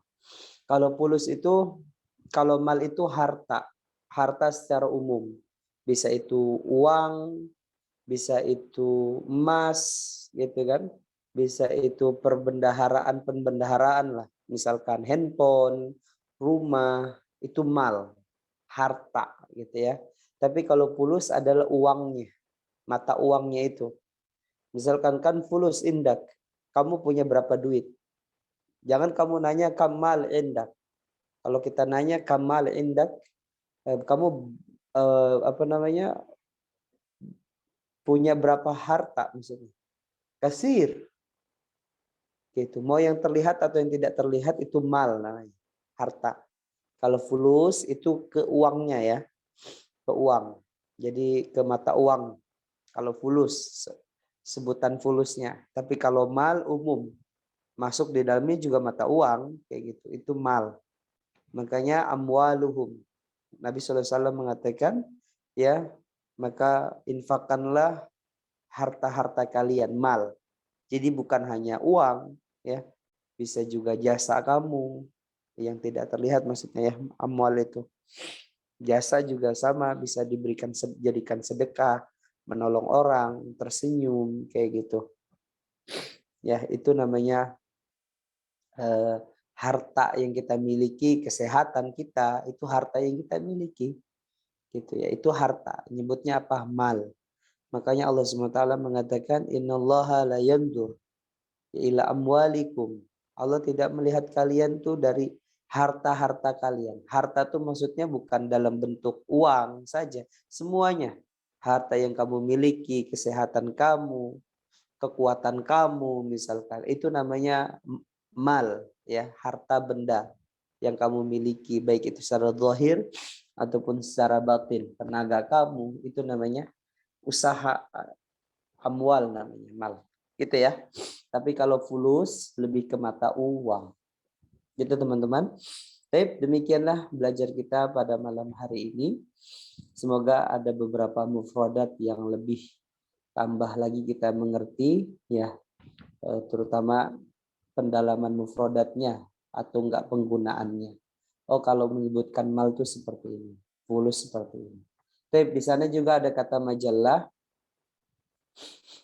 Kalau fulus itu Kalau mal itu harta, harta secara umum. Bisa itu uang, bisa itu emas, gitu kan? Bisa itu perbendaharaan lah. Misalkan handphone, rumah, itu mal, harta, gitu ya. Tapi kalau fulus adalah uangnya, mata uangnya itu. Misalkan kan fulus indak, kamu punya berapa duit? Jangan kamu nanya kamal indak. Kalau kita nanya kamal indak, kamu apa namanya, punya berapa harta maksudnya? Kasir. Gitu. Mau yang terlihat atau yang tidak terlihat itu mal namanya, harta. Kalau fulus itu ke uangnya ya, ke uang. Jadi ke mata uang. Kalau fulus sebutan fulusnya. Tapi kalau mal umum, masuk di dalamnya juga mata uang kayak gitu. Itu mal. Makanya amwaluhum. Nabi SAW mengatakan ya, maka infakkanlah harta-harta kalian, mal. Jadi bukan hanya uang ya, bisa juga jasa kamu yang tidak terlihat maksudnya ya, amwal itu. Jasa juga sama, bisa diberikan jadikan sedekah, menolong orang, tersenyum kayak gitu. Ya, itu namanya harta yang kita miliki, kesehatan kita, itu harta yang kita miliki. Gitu ya, itu harta. Nyebutnya apa? Mal. Makanya Allah SWT mengatakan innallaha la yandur ila amwalikum. Allah tidak melihat kalian tuh dari harta-harta kalian. Harta tuh maksudnya bukan dalam bentuk uang saja, semuanya. Harta yang kamu miliki, kesehatan kamu, kekuatan kamu misalkan, itu namanya mal ya, harta benda yang kamu miliki, baik itu secara zahir ataupun secara batin. Tenaga kamu itu namanya usaha, amwal namanya, mal. Gitu ya. Tapi kalau fulus lebih ke mata uang. Gitu teman-teman. Baik, demikianlah belajar kita pada malam hari ini. Semoga ada beberapa mufradat yang lebih tambah lagi kita mengerti ya, terutama pendalaman mufradatnya atau enggak penggunaannya. Oh, kalau menyebutkan mal itu seperti ini, fulus seperti ini. Baik, di sana juga ada kata majalah.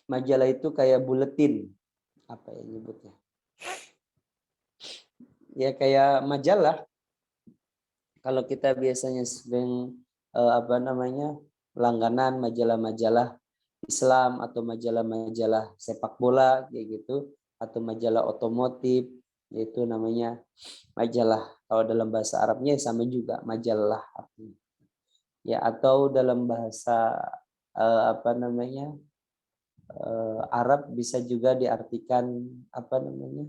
Majalah itu kayak buletin, apa ya nyebutnya? Ya kayak majalah. Kalau kita biasanya sering apa namanya, langganan majalah-majalah Islam atau majalah-majalah sepak bola kayak gitu, atau majalah otomotif, yaitu namanya majalah. Kalau dalam bahasa Arabnya sama juga majalah artinya. Ya, atau dalam bahasa apa namanya, Arab bisa juga diartikan apa namanya,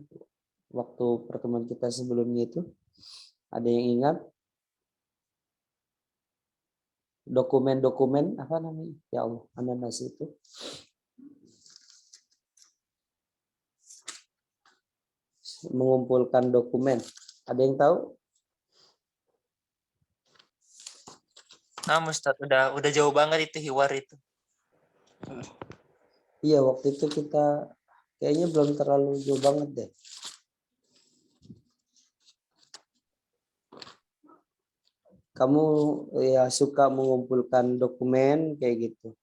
waktu pertemuan kita sebelumnya itu, ada yang ingat? Dokumen-dokumen apa namanya? Ya Allah, ananas itu. Mengumpulkan dokumen. Ada yang tahu? Nah, Ustadz, udah jauh banget itu hiwar itu. Iya, waktu itu kita kayaknya belum terlalu jauh banget deh. Kamu ya suka mengumpulkan dokumen kayak gitu.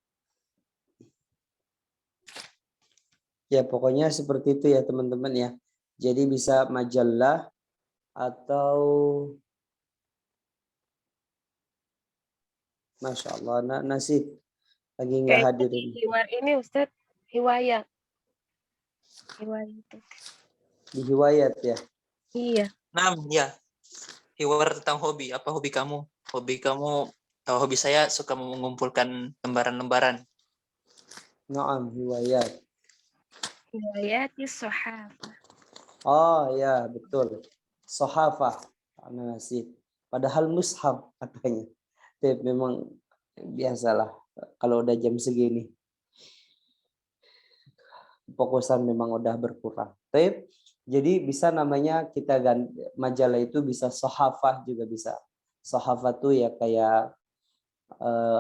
Ya pokoknya seperti itu ya teman-teman ya. Jadi bisa majalah atau Masya Allah, Nasib lagi nggak Kayak hadir ini. hiwar ini Ustadz, hiwaya. Hiwaya itu. Di hiwayat ya. Iya. Nah, ya, hiwar tentang hobi. Apa hobi kamu? Hobi kamu, hobi saya suka mengumpulkan lembaran-lembaran. Naam, hiwayat. Hiwayati sohafa. Oh ya betul. Sohafah, Nasib. Padahal mushaf katanya. Tapi memang biasalah kalau udah jam segini. Fokusan memang udah berkurang. Tapi jadi bisa namanya kita ganti majalah itu, bisa sohafah juga bisa. Sohafah tuh ya kayak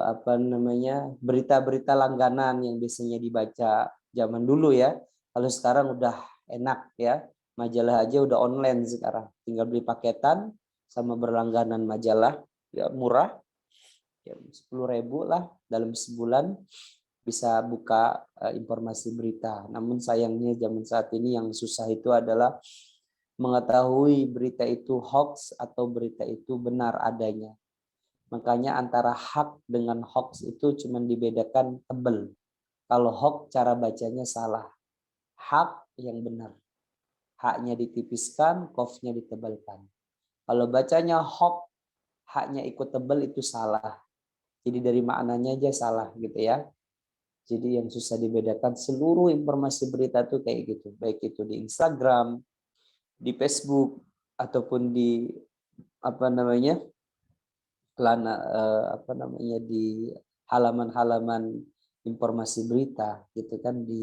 apa namanya, berita-berita langganan yang biasanya dibaca zaman dulu ya. Kalau sekarang udah enak ya, majalah aja udah online sekarang. Tinggal beli paketan, sama berlangganan majalah, ya murah, ya 10.000 lah dalam sebulan bisa buka informasi berita. Namun sayangnya zaman saat ini yang susah itu adalah mengetahui berita itu hoax atau berita itu benar adanya. Makanya antara hak dengan hoax itu cuma dibedakan tebel. Kalau hoax cara bacanya salah. Hak yang benar. Haknya ditipiskan, qafnya ditebalkan. Kalau bacanya hoax, haknya ikut tebel itu salah. Jadi dari maknanya aja salah gitu ya. Jadi yang susah dibedakan seluruh informasi berita tuh kayak gitu. Baik itu di Instagram, di Facebook, ataupun di di halaman-halaman informasi berita gitu kan, di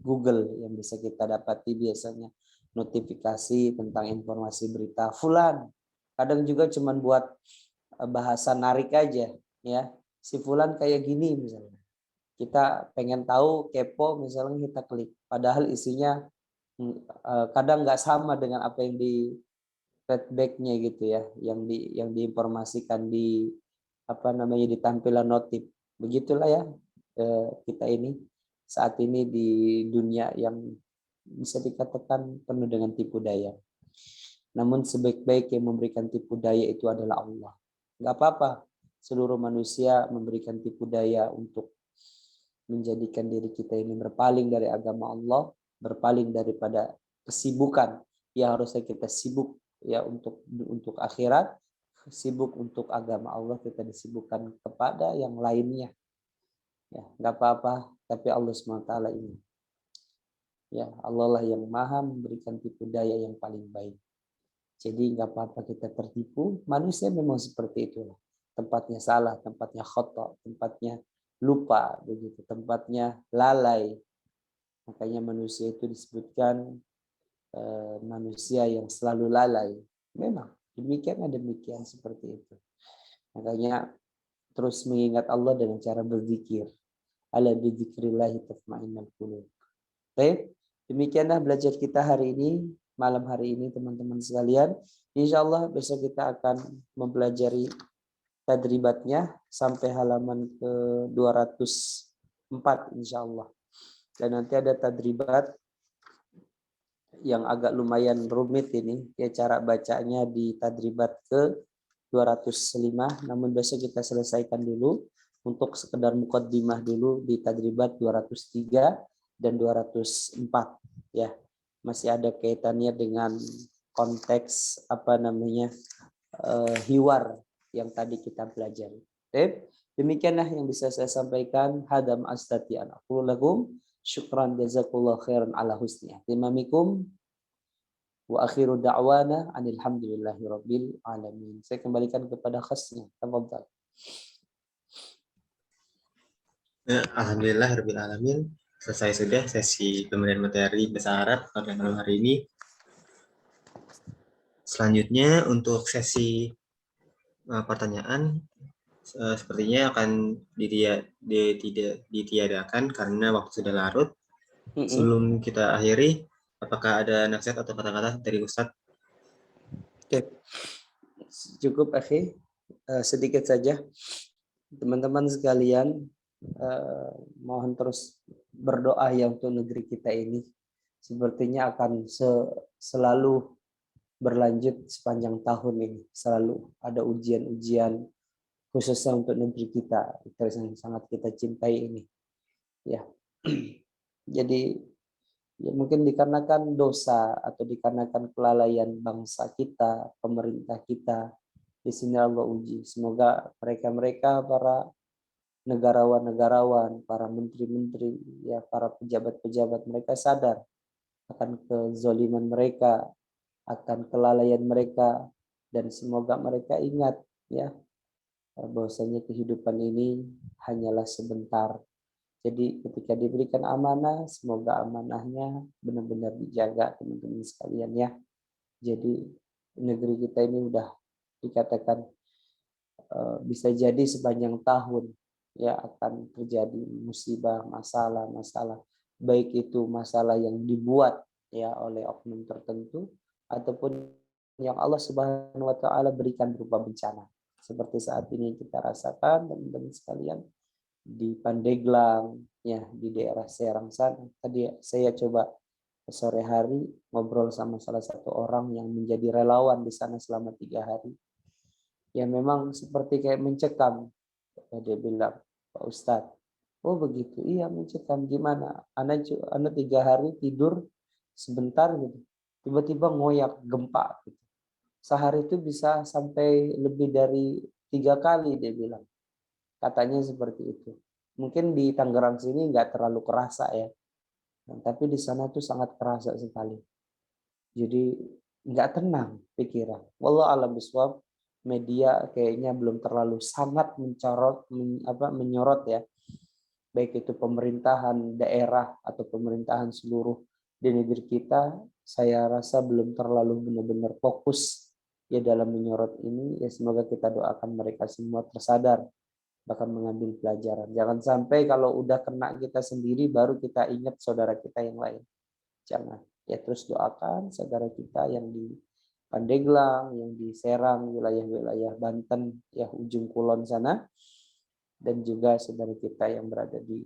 Google yang bisa kita dapati biasanya notifikasi tentang informasi berita fulan. Kadang juga cuman buat bahasa narik aja ya. Si fulan kayak gini misalnya. Kita pengen tahu, kepo misalnya, kita klik. Padahal isinya kadang nggak sama dengan apa yang di feedbacknya gitu ya, yang diinformasikan di di tampilan notif. Begitulah ya kita ini saat ini di dunia yang bisa dikatakan penuh dengan tipu daya. Namun sebaik-baik yang memberikan tipu daya itu adalah Allah. Nggak apa-apa seluruh manusia memberikan tipu daya untuk menjadikan diri kita ini berpaling dari agama Allah, berpaling daripada kesibukan yang harusnya kita sibuk ya untuk akhirat, sibuk untuk agama Allah, kita disibukkan kepada yang lainnya. Ya, nggak apa-apa, tapi Allah SWT ini. Ya, Allah lah yang maha memberikan tipu daya yang paling baik. Jadi nggak apa-apa kita tertipu, manusia memang seperti itulah. Tempatnya salah, tempatnya khata, tempatnya lupa, begitu, tempatnya lalai. Makanya manusia itu disebutkan manusia yang selalu lalai. Memang demikian seperti itu. Makanya terus mengingat Allah dengan cara berzikir. Ala bidzikrillahi tatma'innul qulub. Baik, demikianlah belajar kita hari ini, malam hari ini teman-teman sekalian. Insyaallah besok kita akan mempelajari tadribatnya sampai halaman ke 204 insyaallah. Dan nanti ada tadribat yang agak lumayan rumit ini, ya cara bacanya di tadribat ke 205, namun besok kita selesaikan dulu untuk sekedar mukaddimah dulu di tadribat 203 dan 204 ya. Masih ada kaitannya dengan konteks hiwar yang tadi kita pelajari. Demikianlah yang bisa saya sampaikan. Hadam astati'an aqulu lakum syukran jazakallahu khairan ala husni ihtimamikum wa akhiru da'wana alhamdulillahi rabbil alamin. Saya kembalikan kepada khasnya. Tafadhal. Alhamdulillah rabbil alamin. Selesai sudah sesi pemberian materi bahasa Arab pada malam hari ini. Selanjutnya untuk sesi pertanyaan sepertinya akan ditiadakan karena waktu sudah larut. Sebelum kita akhiri, apakah ada nasihat atau kata-kata dari Ustadz? Oke. Cukup akhi, sedikit saja. Teman-teman sekalian, mohon terus berdoa ya untuk negeri kita ini. Sepertinya akan selalu berlanjut sepanjang tahun ini. Selalu ada ujian-ujian khususnya untuk negeri kita yang sangat kita cintai ini. Ya. Jadi ya mungkin dikarenakan dosa atau dikarenakan kelalaian bangsa kita, pemerintah kita, di sini Allah uji. Semoga mereka para negarawan-negarawan, para menteri-menteri, ya para pejabat-pejabat, mereka sadar akan kezaliman mereka, akan kelalaian mereka, dan semoga mereka ingat ya bahwasanya kehidupan ini hanyalah sebentar. Jadi ketika diberikan amanah, semoga amanahnya benar-benar dijaga teman-teman sekalian ya. Jadi negeri kita ini udah dikatakan bisa jadi sepanjang tahun ya akan terjadi musibah, masalah, baik itu masalah yang dibuat ya oleh oknum tertentu ataupun yang Allah Subhanahu wa taala berikan berupa bencana. Seperti saat ini kita rasakan teman-teman sekalian di Pandeglang, ya di daerah Serang sana. Tadi saya coba sore hari ngobrol sama salah satu orang yang menjadi relawan di sana selama 3 hari. Ya memang seperti kayak mencekam. Dia bilang, Pak Ustadz, oh begitu, iya mencekam. Gimana? Anak 3 hari tidur sebentar gitu, tiba-tiba ngoyak gempa gitu. Sehari itu bisa sampai lebih dari 3 kali dia bilang. Katanya seperti itu. Mungkin di Tangerang sini nggak terlalu kerasa ya. Nah, tapi di sana tuh sangat kerasa sekali. Jadi nggak tenang pikiran. Wallahu a'lam bishawab. Media kayaknya belum terlalu sangat menyorot ya. Baik itu pemerintahan daerah atau pemerintahan seluruh di negeri kita, saya rasa belum terlalu benar-benar fokus ya dalam menyorot ini. Ya semoga kita doakan mereka semua tersadar, bahkan mengambil pelajaran. Jangan sampai kalau udah kena kita sendiri baru kita ingat saudara kita yang lain. Jangan. Ya terus doakan saudara kita yang di Pandeglang, yang di Serang, wilayah-wilayah Banten, ya ujung kulon sana, dan juga saudara kita yang berada di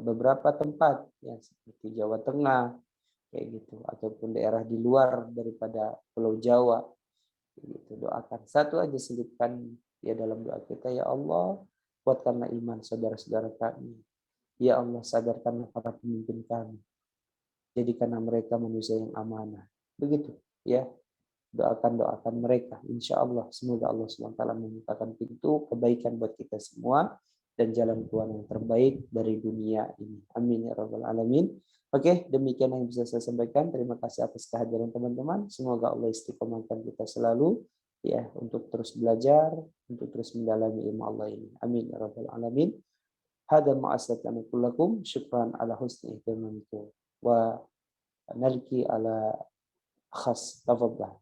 beberapa tempat, ya seperti Jawa Tengah, kayak gitu, ataupun daerah di luar daripada Pulau Jawa, gitu. Doakan. Satu aja selipkan ya dalam doa kita, ya Allah, kuatkanlah iman saudara-saudara kami. Ya Allah, sadarkanlah para pemimpin kami. Jadikanlah mereka manusia yang amanah. Begitu, ya. Doakan mereka. Insya Allah, semoga Allah SWT membukakan pintu kebaikan buat kita semua dan jalan keluar yang terbaik dari dunia ini. Amin ya rabbal alamin. Oke, demikian yang bisa saya sampaikan. Terima kasih atas kehadiran teman-teman. Semoga Allah istiqomahkan kita selalu ya untuk terus belajar, untuk terus mendalami ilmu Allah ini. Amin ya rabbal alamin. Hada ma'aslatana kullakum. Syukran ala husni ihtimamikum. Wa nalki ala khas. Tafadhal.